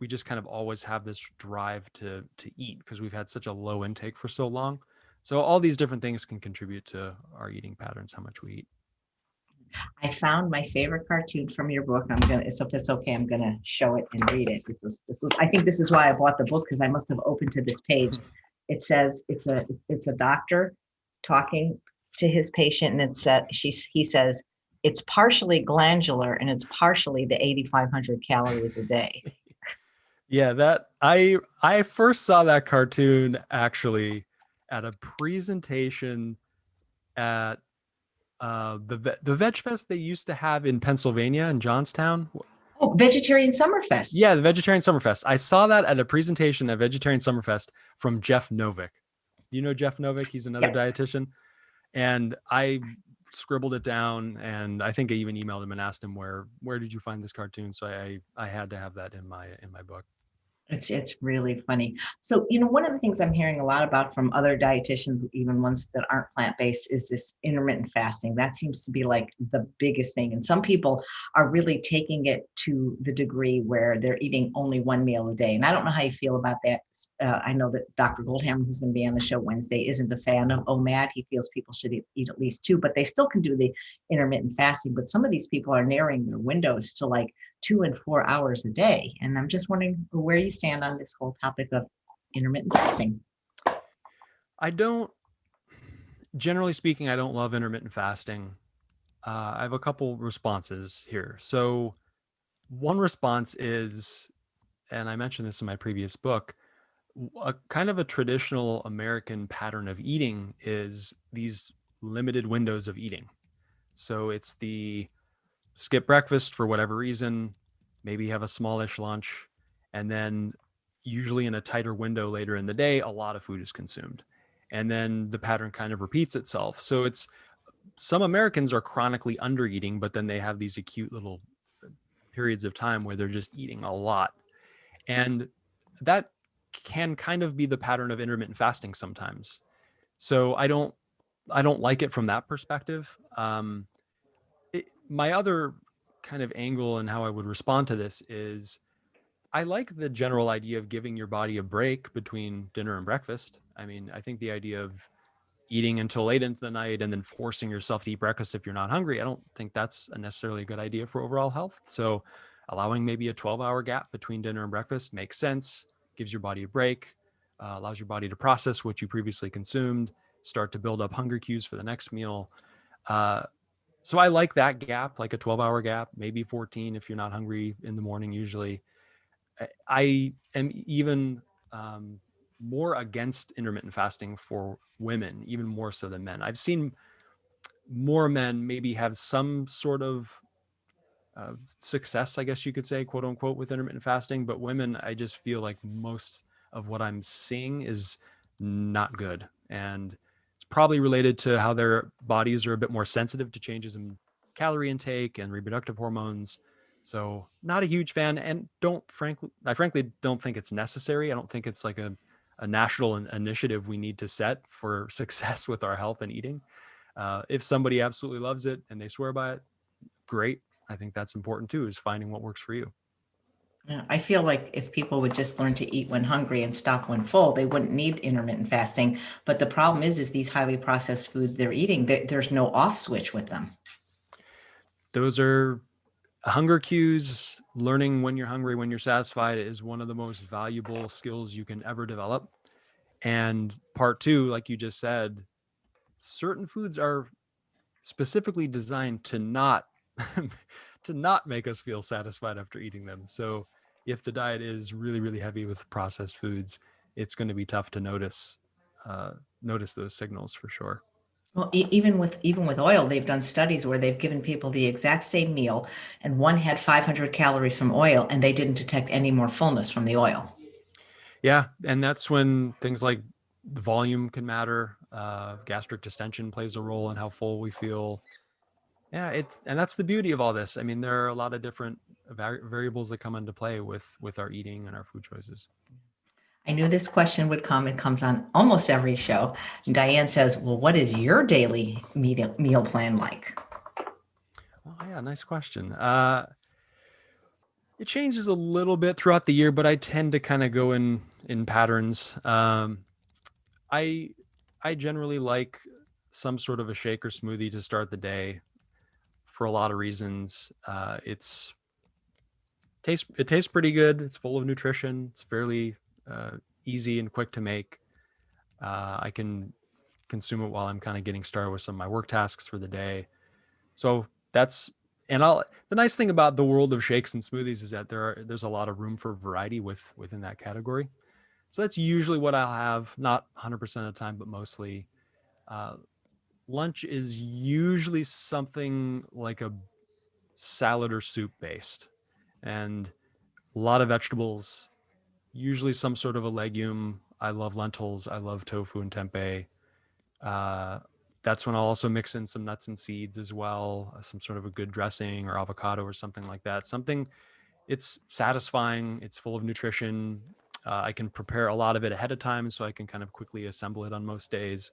we just kind of always have this drive to eat because we've had such a low intake for so long. So all these different things can contribute to our eating patterns, how much we eat. I found my favorite cartoon from your book. So if it's okay, I'm gonna show it and read it. I think this is why I bought the book, because I must have opened to this page. It says it's a doctor talking to his patient, and he says it's partially glandular and it's partially the 8,500 calories a day. Yeah, that I first saw that cartoon actually at a presentation at the Veg Fest they used to have in Pennsylvania in Johnstown. Oh, Vegetarian Summerfest. Yeah, the Vegetarian Summerfest. I saw that at a presentation at Vegetarian Summerfest from Jeff Novick. You know Jeff Novick? He's another Yep. dietitian. And I scribbled it down, and I think I even emailed him and asked him where did you find this cartoon? So I had to have that in my book. It's really funny. So, one of the things I'm hearing a lot about from other dietitians, even ones that aren't plant-based, is this intermittent fasting. That seems to be like the biggest thing. And some people are really taking it to the degree where they're eating only one meal a day. And I don't know how you feel about that. I know that Dr. Goldhammer, who's going to be on the show Wednesday, isn't a fan of OMAD. He feels people should eat at least two, but they still can do the intermittent fasting. But some of these people are narrowing their windows to like 2 and 4 hours a day. And I'm just wondering where you stand on this whole topic of intermittent fasting. I don't, generally speaking, I don't love intermittent fasting. I have a couple responses here. So one response is, and I mentioned this in my previous book, a kind of a traditional American pattern of eating is these limited windows of eating. So it's the skip breakfast for whatever reason, maybe have a smallish lunch, and then usually in a tighter window later in the day, a lot of food is consumed. And then the pattern kind of repeats itself. So it's, some Americans are chronically under eating, but then they have these acute little periods of time where they're just eating a lot. And that can kind of be the pattern of intermittent fasting sometimes. So I don't like it from that perspective. My other kind of angle and how I would respond to this is I like the general idea of giving your body a break between dinner and breakfast. I mean, I think the idea of eating until late into the night and then forcing yourself to eat breakfast if you're not hungry, I don't think that's a necessarily a good idea for overall health. So allowing maybe a 12-hour gap between dinner and breakfast makes sense, gives your body a break, allows your body to process what you previously consumed, start to build up hunger cues for the next meal. Uh, so I like that gap, like a 12-hour gap, maybe 14 if you're not hungry in the morning usually. I am even more against intermittent fasting for women, even more so than men. I've seen more men maybe have some sort of success, I guess you could say, quote unquote, with intermittent fasting. But women, I just feel like most of what I'm seeing is not good. And it's probably related to how their bodies are a bit more sensitive to changes in calorie intake and reproductive hormones. So not a huge fan, and I frankly don't think it's necessary. I don't think it's like a national initiative we need to set for success with our health and eating. If somebody absolutely loves it and they swear by it, great. I think that's important too, is finding what works for you. Yeah, I feel like if people would just learn to eat when hungry and stop when full, they wouldn't need intermittent fasting. But the problem is these highly processed food they're eating, there's no off switch with them. Those are hunger cues. Learning when you're hungry, when you're satisfied is one of the most valuable skills you can ever develop. And part two, like you just said, certain foods are specifically designed to not to not make us feel satisfied after eating them. So if the diet is really, really heavy with processed foods, it's going to be tough to uh, notice those signals for sure. Well, even with oil, they've done studies where they've given people the exact same meal, and one had 500 calories from oil, and they didn't detect any more fullness from the oil. Yeah, and that's when things like the volume can matter. Gastric distension plays a role in how full we feel. Yeah, and that's the beauty of all this. I mean, there are a lot of different variables that come into play with our eating and our food choices. I knew this question would come. It comes on almost every show. And Diane says, "Well, what is your daily meal plan like?" Oh yeah, nice question. It changes a little bit throughout the year, but I tend to kind of go in patterns. I I generally like some sort of a shake or smoothie to start the day for a lot of reasons. It tastes pretty good. It's full of nutrition. It's fairly uh, easy and quick to make. I can consume it while I'm kind of getting started with some of my work tasks for the day. So that's and I'll the nice thing about the world of shakes and smoothies is that there's a lot of room for variety within that category. So that's usually what I'll have, not 100% of the time, but mostly. Uh, Lunch is usually something like a salad or soup based, and a lot of vegetables, usually some sort of a legume. I love lentils. I love tofu and tempeh. Uh, that's when I'll also mix in some nuts and seeds as well, some sort of a good dressing or avocado or something like that. Something, it's satisfying, it's full of nutrition, I can prepare a lot of it ahead of time, so I can kind of quickly assemble it on most days.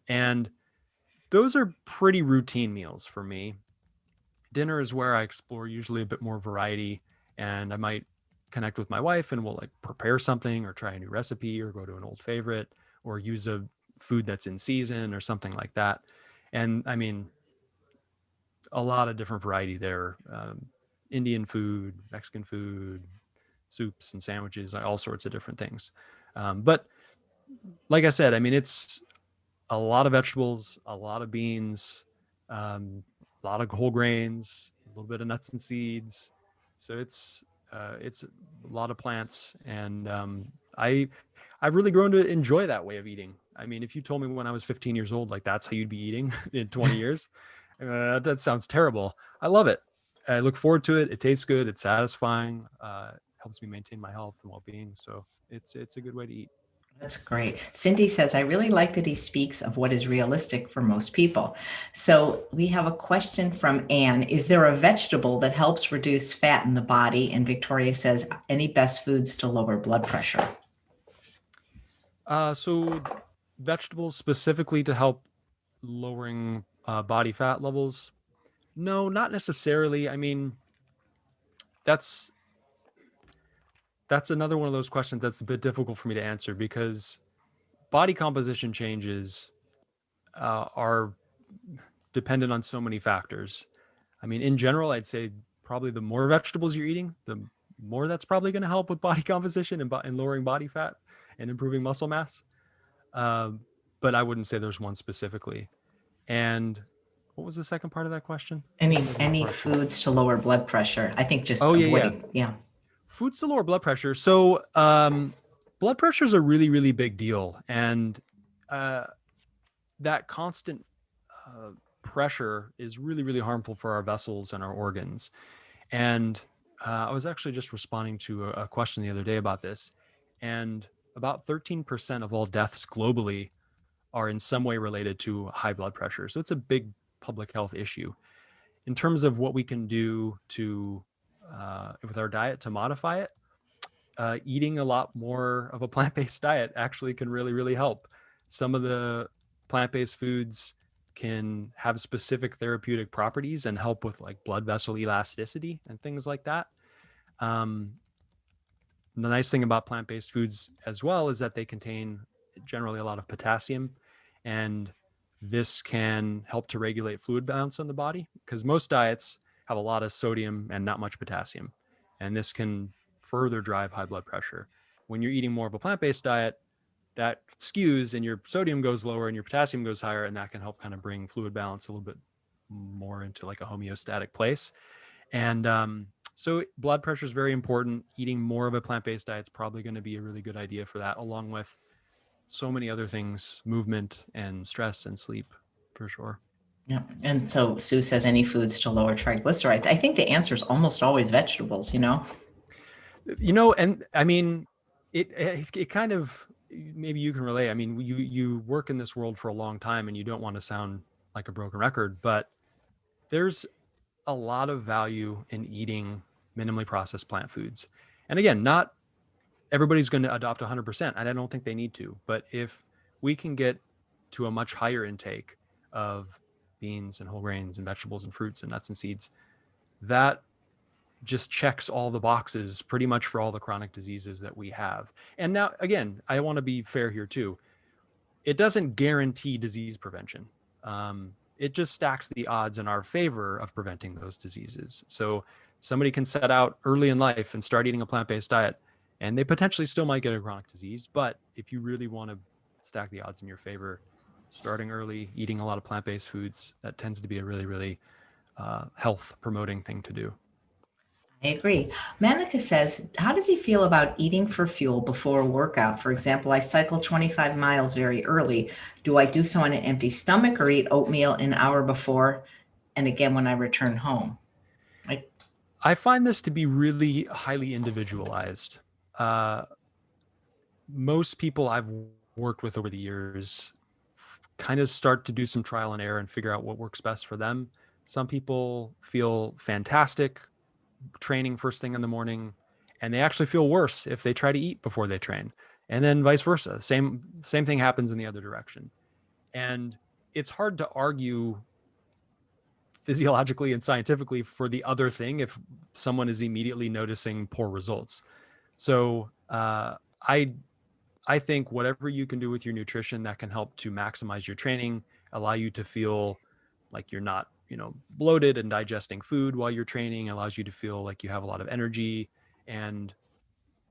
And those are pretty routine meals for me. Dinner is where I explore usually a bit more variety, and I might connect with my wife and we'll like prepare something or try a new recipe or go to an old favorite or use a food that's in season or something like that. And I mean, a lot of different variety there. Indian food, Mexican food, soups and sandwiches, all sorts of different things. But like I said, I mean, it's a lot of vegetables, a lot of beans, a lot of whole grains, a little bit of nuts and seeds. So it's a lot of plants, and I've really grown to enjoy that way of eating. I mean, if you told me when I was 15 years old, like that's how you'd be eating in 20 years, that sounds terrible. I love it. I look forward to it. It tastes good. It's satisfying. Helps me maintain my health and well-being. So it's a good way to eat. That's great. Cindy says, I really like that he speaks of what is realistic for most people. So we have a question from Anne. Is there a vegetable that helps reduce fat in the body? And Victoria says, any best foods to lower blood pressure? So vegetables specifically to help lowering body fat levels? No, not necessarily. I mean, that's that's another one of those questions that's a bit difficult for me to answer because body composition changes are dependent on so many factors. I mean, in general, I'd say probably the more vegetables you're eating, the more that's probably going to help with body composition and lowering body fat and improving muscle mass. Um, but I wouldn't say there's one specifically. And what was the second part of that question? Any foods to lower blood pressure? I think just Oh yeah. avoiding, yeah. Foods to lower blood pressure. So blood pressure is a really, really big deal. And uh, that constant pressure is really, really harmful for our vessels and our organs. And I was actually just responding to a question the other day about this. And about 13% of all deaths globally are in some way related to high blood pressure. So it's a big public health issue. In terms of what we can do to, with our diet to modify it, eating a lot more of a plant-based diet actually can really, really help. Some of the plant-based foods can have specific therapeutic properties and help with like blood vessel elasticity and things like that. Um, the nice thing about plant-based foods as well is that they contain generally a lot of potassium, and this can help to regulate fluid balance in the body because most diets have a lot of sodium and not much potassium, and this can further drive high blood pressure. When you're eating more of a plant-based diet, that skews and your sodium goes lower and your potassium goes higher, and that can help kind of bring fluid balance a little bit more into like a homeostatic place. And so blood pressure is very important. Eating more of a plant-based diet is probably going to be a really good idea for that, along with so many other things, movement and stress and sleep, for sure. Yeah. And so Sue says, any foods to lower triglycerides? I think the answer is almost always vegetables, And I mean, it kind of, maybe you can relate. I mean, you work in this world for a long time and you don't want to sound like a broken record, but there's a lot of value in eating minimally processed plant foods. And again, not everybody's going to adopt 100%, and I don't think they need to. But if we can get to a much higher intake of beans and whole grains and vegetables and fruits and nuts and seeds, that just checks all the boxes pretty much for all the chronic diseases that we have. And now, again, I want to be fair here too. It doesn't guarantee disease prevention. It just stacks the odds in our favor of preventing those diseases. So somebody can set out early in life and start eating a plant-based diet, and they potentially still might get a chronic disease. But if you really want to stack the odds in your favor, starting early, eating a lot of plant-based foods, that tends to be a really, really health promoting thing to do. I agree. Manica says, how does he feel about eating for fuel before a workout? For example, I cycle 25 miles very early. Do I do so on an empty stomach or eat oatmeal an hour before and again when I return home? I find this to be really highly individualized. Most people I've worked with over the years kind of start to do some trial and error and figure out what works best for them. Some people feel fantastic training first thing in the morning and they actually feel worse if they try to eat before they train. And then vice versa. Same thing happens in the other direction. And it's hard to argue physiologically and scientifically for the other thing if someone is immediately noticing poor results. So I think whatever you can do with your nutrition that can help to maximize your training, allow you to feel like you're not, bloated and digesting food while you're training, allows you to feel like you have a lot of energy. And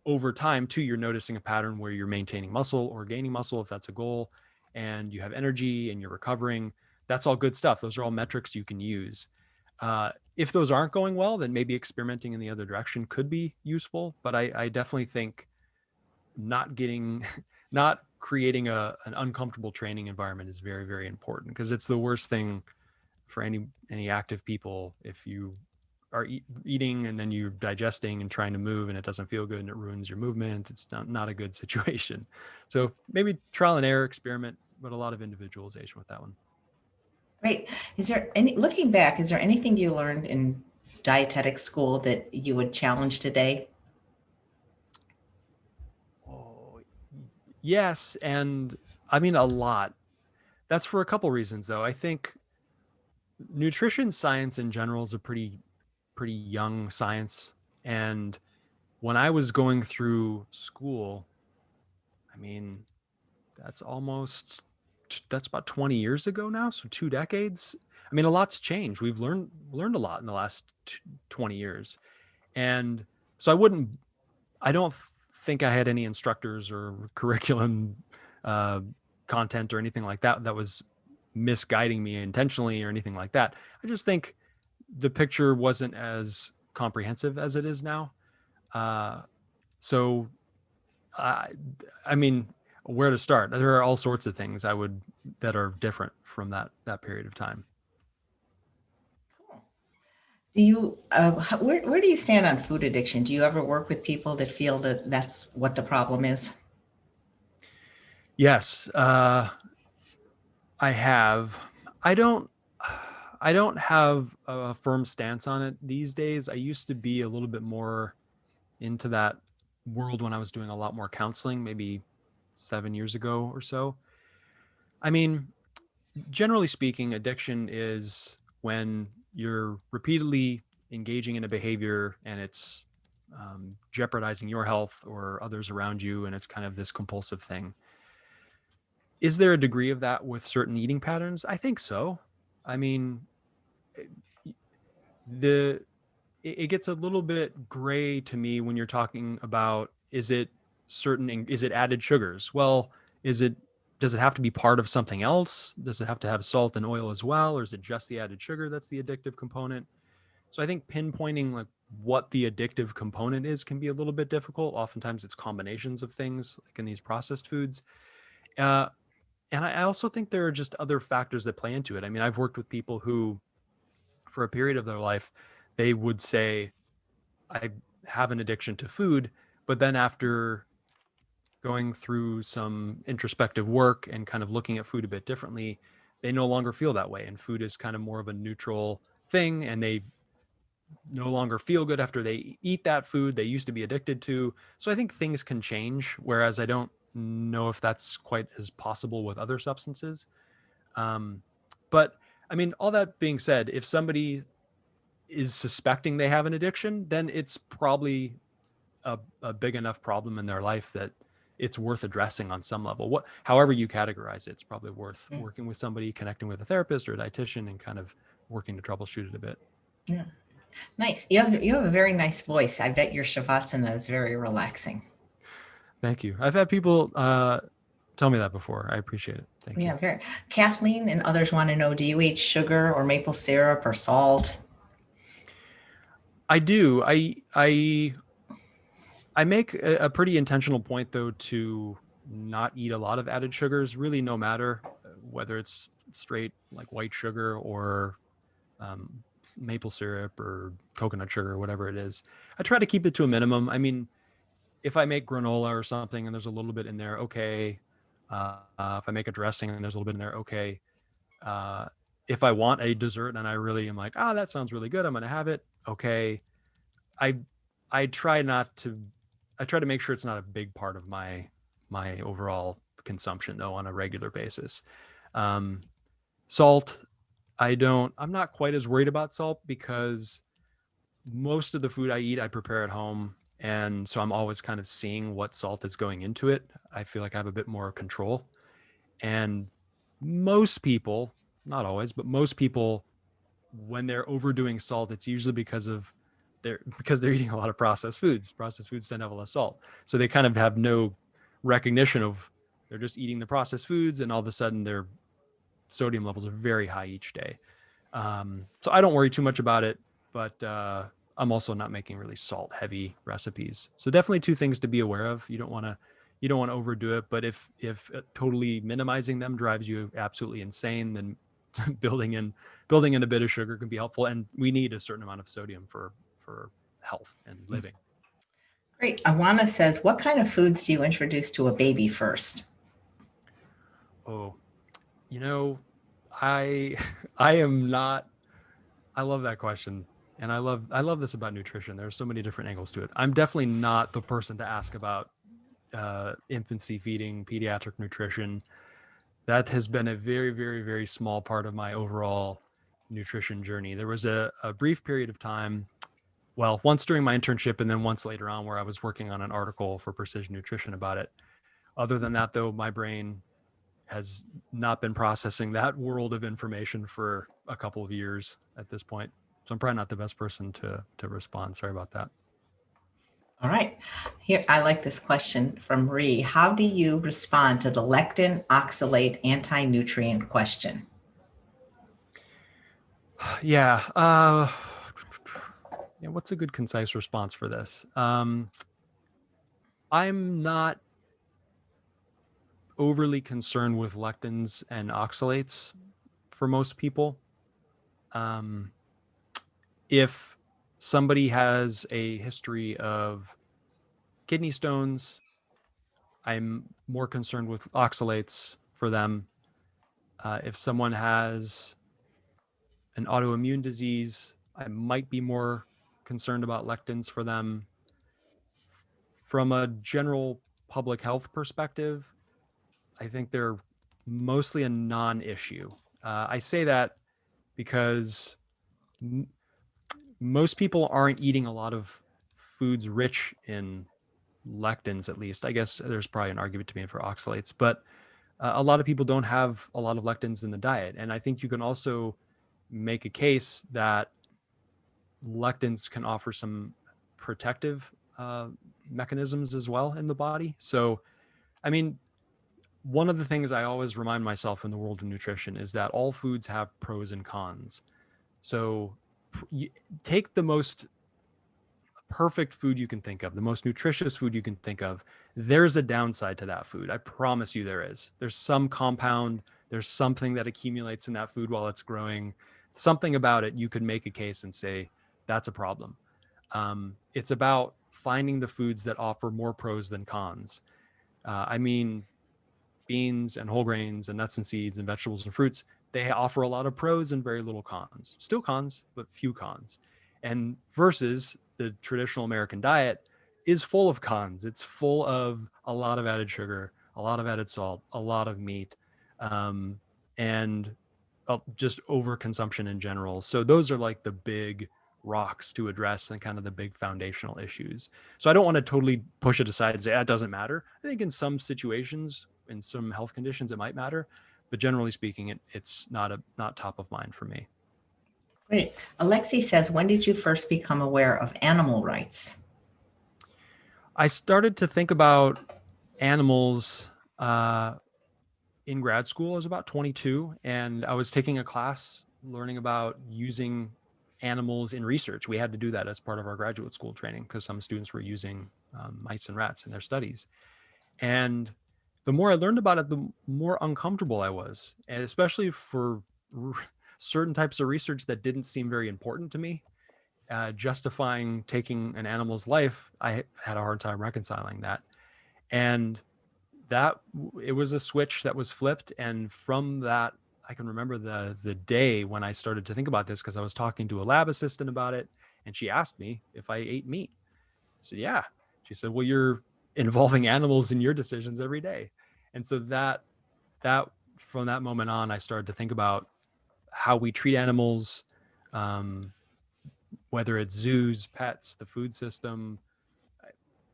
over time too, you're noticing a pattern where you're maintaining muscle or gaining muscle if that's a goal, and you have energy and you're recovering. That's all good stuff. Those are all metrics you can use. If those aren't going well, then maybe experimenting in the other direction could be useful. But I definitely think not getting, not creating an uncomfortable training environment is very, very important, because it's the worst thing for any active people. If you are eating and then you're digesting and trying to move and it doesn't feel good and it ruins your movement, it's not a good situation. So maybe trial and error, experiment, but a lot of individualization with that one. Great. Looking back, is there anything you learned in dietetic school that you would challenge today? Oh, yes. And I mean, a lot. That's for a couple reasons, though. I think nutrition science in general is a pretty young science. And when I was going through school, I mean, that's about 20 years ago now. So 2 decades. I mean, a lot's changed. We've learned a lot in the last 20 years. And so I don't think I had any instructors or curriculum content or anything like that that was misguiding me intentionally or anything like that. I just think the picture wasn't as comprehensive as it is now. So I mean, where to start? There are all sorts of things that are different from that period of time. Do you, where do you stand on food addiction? Do you ever work with people that feel that that's what the problem is? Yes, I have. I don't. I don't have a firm stance on it these days. I used to be a little bit more into that world when I was doing a lot more counseling, maybe 7 years ago or so. I mean, generally speaking, addiction is when you're repeatedly engaging in a behavior and it's jeopardizing your health or others around you, and it's kind of this compulsive thing. Is there a degree of that with certain eating patterns? I think so. I mean, the it gets a little bit gray to me when you're talking about, is it added sugars? Well, does it have to be part of something else? Does it have to have salt and oil as well? Or is it just the added sugar that's the addictive component? So I think pinpointing like what the addictive component is can be a little bit difficult. Oftentimes it's combinations of things like in these processed foods. Uh, and I also think there are just other factors that play into it. I mean, I've worked with people who, for a period of their life, they would say, I have an addiction to food, but then after going through some introspective work and kind of looking at food a bit differently, they no longer feel that way. And food is kind of more of a neutral thing, and they no longer feel good after they eat that food they used to be addicted to. So I think things can change, whereas I don't know if that's quite as possible with other substances. But I mean, all that being said, if somebody is suspecting they have an addiction, then it's probably a big enough problem in their life that it's worth addressing on some level. However you categorize it, it's probably worth working with somebody, connecting with a therapist or a dietitian, and kind of working to troubleshoot it a bit. Yeah. Nice. You have a very nice voice. I bet your Shavasana is very relaxing. Thank you. I've had people tell me that before. I appreciate it. Thank you. Yeah, very. Kathleen and others want to know, do you eat sugar or maple syrup or salt? I do. I make a pretty intentional point, though, to not eat a lot of added sugars, really, no matter whether it's straight like white sugar or maple syrup or coconut sugar or whatever it is. I try to keep it to a minimum. I mean, if I make granola or something and there's a little bit in there, okay. If I make a dressing and there's a little bit in there, okay. If I want a dessert and I really am like, that sounds really good, I'm going to have it. Okay. I try not to, I try to make sure it's not a big part of my overall consumption though on a regular basis. Um, Salt, I'm not quite as worried about salt because most of the food I eat, I prepare at home. And so I'm always kind of seeing what salt is going into it. I feel like I have a bit more control. And most people, not always, but most people, when they're overdoing salt, it's usually because they're eating a lot of processed foods. Processed foods tend to have a lot of salt. So they kind of have no recognition of they're just eating the processed foods, and all of a sudden their sodium levels are very high each day. So I don't worry too much about it, but I'm also not making really salt heavy recipes. So definitely two things to be aware of. You don't want to overdo it, but if totally minimizing them drives you absolutely insane, then building in a bit of sugar can be helpful. And we need a certain amount of sodium for health and living. Great. Awana says, what kind of foods do you introduce to a baby first? Oh, you know, I I am not I love that question. And I love this about nutrition. There's so many different angles to it. I'm definitely not the person to ask about infancy feeding, pediatric nutrition. That has been a very, very, very small part of my overall nutrition journey. There was a brief period of time, well, once during my internship and then once later on where I was working on an article for Precision Nutrition about it. Other than that, though, my brain has not been processing that world of information for a couple of years at this point. So I'm probably not the best person to respond. Sorry about that. All right. Here, I like this question from Ree. How do you respond to the lectin, oxalate, anti-nutrient question? Yeah. Yeah. What's a good concise response for this? I'm not overly concerned with lectins and oxalates for most people. Um, if somebody has a history of kidney stones, I'm more concerned with oxalates for them. If someone has an autoimmune disease, I might be more concerned about lectins for them. From a general public health perspective, I think they're mostly a non-issue. I say that because m- most people aren't eating a lot of foods rich in lectins, at least. I guess there's probably an argument to be made for oxalates, but a lot of people don't have a lot of lectins in the diet. And I think you can also make a case that lectins can offer some protective mechanisms as well in the body. So, I mean, one of the things I always remind myself in the world of nutrition is that all foods have pros and cons. So, you take the most perfect food you can think of, the most nutritious food you can think of. There's a downside to that food. I promise you there is. There's some compound, there's something that accumulates in that food while it's growing. Something about it you could make a case and say that's a problem. It's about finding the foods that offer more pros than cons. I mean, beans and whole grains and nuts and seeds and vegetables and fruits, they offer a lot of pros and very little cons. Still cons, but few cons. And versus the traditional American diet is full of cons. It's full of a lot of added sugar, a lot of added salt, a lot of meat, um, and just overconsumption in general. So those are like the big rocks to address and kind of the big foundational issues. So I don't want to totally push it aside and say that doesn't matter. I think in some situations, in some health conditions, it might matter, but generally speaking, it's not top of mind for me. Great. Alexi says, when did you first become aware of animal rights? I started to think about animals in grad school. I was about 22, and I was taking a class learning about using animals in research. We had to do that as part of our graduate school training because some students were using mice and rats in their studies. And the more I learned about it, the more uncomfortable I was, and especially for certain types of research that didn't seem very important to me. Justifying taking an animal's life, I had a hard time reconciling that. And that it was a switch that was flipped. And from that, I can remember the day when I started to think about this because I was talking to a lab assistant about it, and she asked me if I ate meat. So yeah. She said, well, you're involving animals in your decisions every day. And so that from that moment on, I started to think about how we treat animals, whether it's zoos, pets, the food system.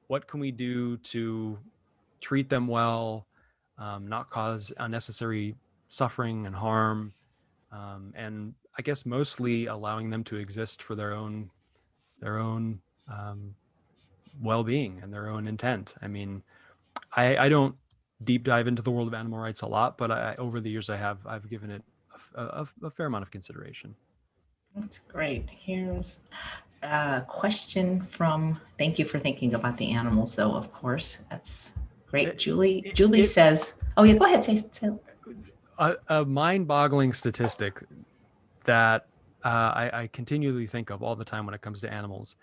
What can we do to treat them well, not cause unnecessary suffering and harm, and I guess mostly allowing them to exist for their own well-being and their own intent. I mean, I don't deep dive into the world of animal rights a lot, but over the years I've given it a fair amount of consideration. That's great. Here's a question thank you for thinking about the animals, though, of course. That's great. Julie says, oh yeah, go ahead. Say. A mind-boggling statistic that I continually think of all the time when it comes to animals.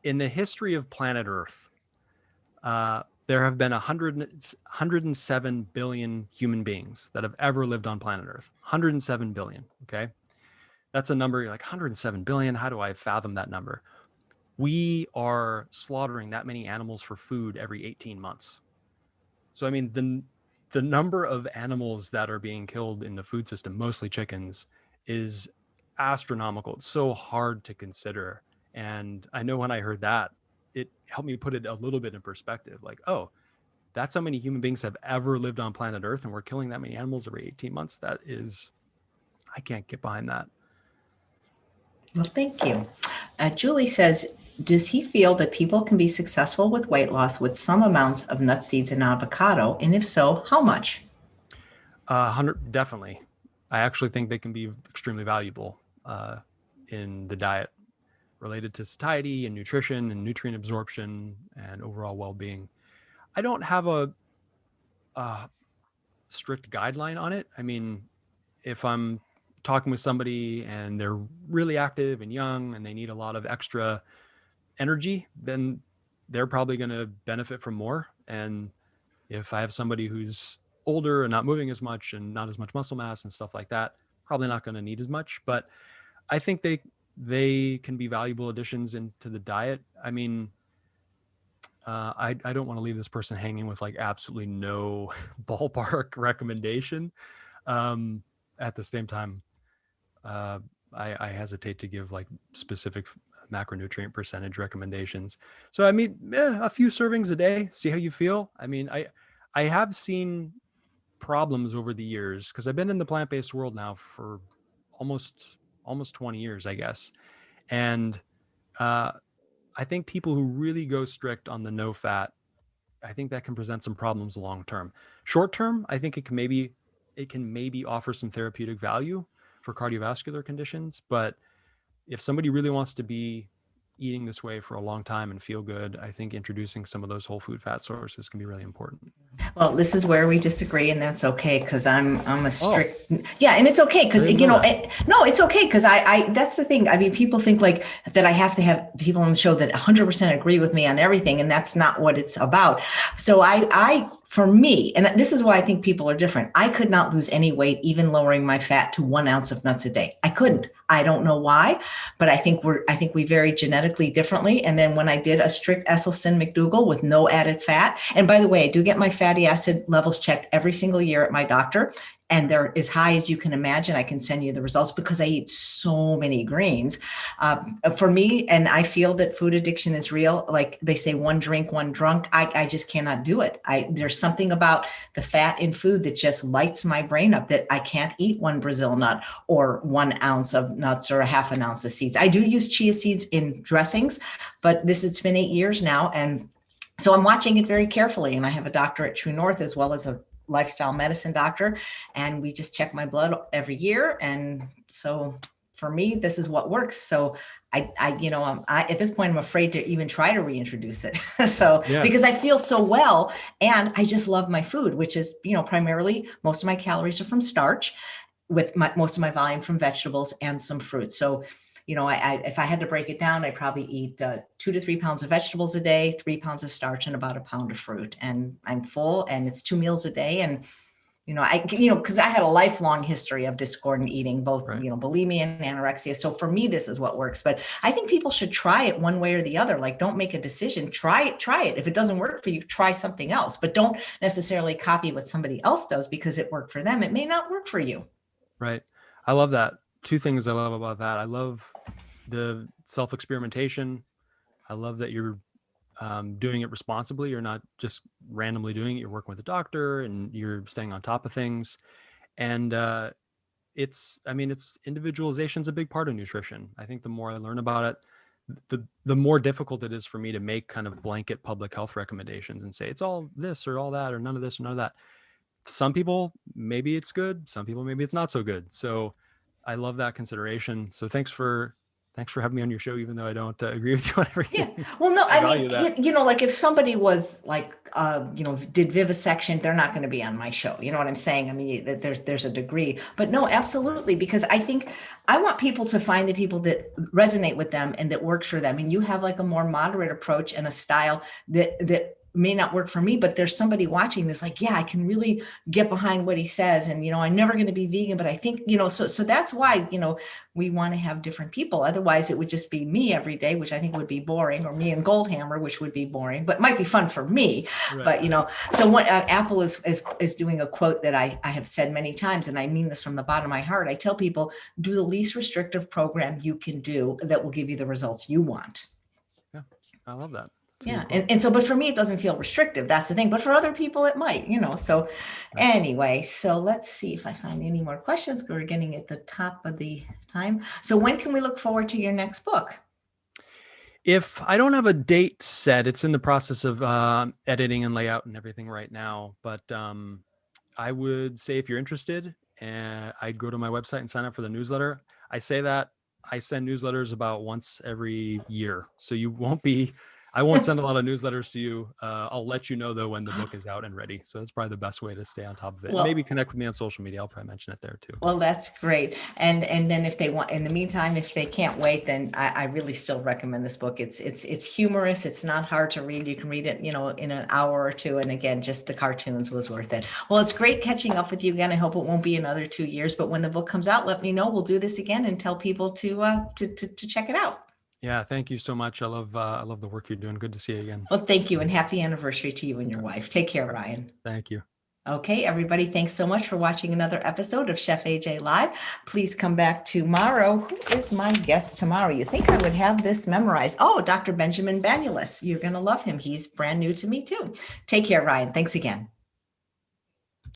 In the history of planet Earth, there have been 107 billion human beings that have ever lived on planet Earth. 107 billion, okay? That's a number, you're like, 107 billion, how do I fathom that number? We are slaughtering that many animals for food every 18 months. So, I mean, the number of animals that are being killed in the food system, mostly chickens, is astronomical. It's so hard to consider. And I know when I heard that, it helped me put it a little bit in perspective. Like, oh, that's how many human beings have ever lived on planet Earth, and we're killing that many animals every 18 months. That is, I can't get behind that. Well, thank you. Julie says, does he feel that people can be successful with weight loss with some amounts of nut seeds and avocado? And if so, how much? 100, definitely. I actually think they can be extremely valuable in the diet related to satiety and nutrition and nutrient absorption and overall well-being. I don't have a strict guideline on it. I mean, if I'm talking with somebody and they're really active and young and they need a lot of extra energy, then they're probably going to benefit from more. And if I have somebody who's older and not moving as much and not as much muscle mass and stuff like that, probably not going to need as much. But I think they can be valuable additions into the diet. I mean, I don't want to leave this person hanging with like absolutely no ballpark recommendation. At the same time, I hesitate to give like specific macronutrient percentage recommendations. So I mean, a few servings a day, see how you feel. I mean, I have seen problems over the years because I've been in the plant-based world now for almost 20 years, I guess. And I think people who really go strict on the no fat, I think that can present some problems long term. Short term, I think it can maybe offer some therapeutic value for cardiovascular conditions. But if somebody really wants to be eating this way for a long time and feel good, I think introducing some of those whole food fat sources can be really important. Well, this is where we disagree, and that's okay because I'm a strict, yeah, and it's okay because no, it's okay because I that's the thing. I mean, people think like that I have to have people on the show that 100% agree with me on everything, and that's not what it's about. So I for me, and this is why I think people are different. I could not lose any weight, even lowering my fat to 1 ounce of nuts a day. I couldn't. I don't know why, but I think we vary genetically differently. And then when I did a strict Esselstyn-McDougall with no added fat, and by the way, I do get my fatty acid levels checked every single year at my doctor, and they're as high as you can imagine. I can send you the results because I eat so many greens. For me, and I feel that food addiction is real. Like they say, one drink, one drunk. I just cannot do it. There's something about the fat in food that just lights my brain up that I can't eat one Brazil nut or 1 ounce of nuts or a half an ounce of seeds. I do use chia seeds in dressings, but it's been 8 years now. And so I'm watching it very carefully. And I have a doctor at True North as well as a lifestyle medicine doctor, and we just check my blood every year. And so for me, this is what works. So I at this point, I'm afraid to even try to reintroduce it. So yeah. Because I feel so well, and I just love my food, which is, primarily most of my calories are from starch, with most of my volume from vegetables and some fruit. So if I had to break it down, I probably eat 2 to 3 pounds of vegetables a day, 3 pounds of starch, and about a pound of fruit. And I'm full, and it's 2 meals a day. And Because I had a lifelong history of discordant eating, both, Right. bulimia and anorexia. So for me, this is what works. But I think people should try it one way or the other. Like, don't make a decision. Try it. If it doesn't work for you, try something else. But don't necessarily copy what somebody else does because it worked for them. It may not work for you. Right. I love that. Two things I love about that. I love the self-experimentation. I love that you're doing it responsibly. You're not just randomly doing it. You're working with a doctor and you're staying on top of things. And it's individualization is a big part of nutrition. I think the more I learn about it, the more difficult it is for me to make kind of blanket public health recommendations and say it's all this or all that or none of this or none of that. Some people, maybe it's good. Some people, maybe it's not so good. So I love that consideration. So thanks for having me on your show, even though I don't agree with you on everything. Yeah. Well, no, I value mean, that. like if somebody was like, did vivisection, they're not going to be on my show. You know what I'm saying? I mean, there's a degree, but no, absolutely. Because I think I want people to find the people that resonate with them and that works for them. And you have like a more moderate approach and a style that may not work for me, but there's somebody watching that's like, yeah, I can really get behind what he says. And, I'm never going to be vegan, but I think, so that's why, we want to have different people. Otherwise it would just be me every day, which I think would be boring, or me and Goldhammer, which would be boring, but might be fun for me. Right. But, so what Apple is doing a quote that I have said many times, and I mean this from the bottom of my heart. I tell people, do the least restrictive program you can do that will give you the results you want. Yeah. I love that. Yeah. And so, but for me, it doesn't feel restrictive. That's the thing. But for other people, it might, so anyway, so let's see if I find any more questions. We're getting at the top of the time. So when can we look forward to your next book? If I don't have a date set, it's in the process of editing and layout and everything right now. But I would say if you're interested, I'd go to my website and sign up for the newsletter. I say that I send newsletters about once every year. So I won't send a lot of newsletters to you. I'll let you know though when the book is out and ready. So that's probably the best way to stay on top of it. Well, maybe connect with me on social media. I'll probably mention it there too. Well, that's great. And then if they want, in the meantime, if they can't wait, then I really still recommend this book. It's humorous. It's not hard to read. You can read it, in an hour or two. And again, just the cartoons was worth it. Well, it's great catching up with you again. I hope it won't be another 2 years, but when the book comes out, let me know. We'll do this again and tell people to check it out. Yeah, thank you so much. I love the work you're doing. Good to see you again. Well, thank you, and happy anniversary to you and your wife. Take care, Ryan. Thank you. Okay, everybody, thanks so much for watching another episode of Chef AJ Live. Please come back tomorrow. Who is my guest tomorrow? You think I would have this memorized? Oh, Dr. Benjamin Banulis. You're going to love him. He's brand new to me too. Take care, Ryan. Thanks again.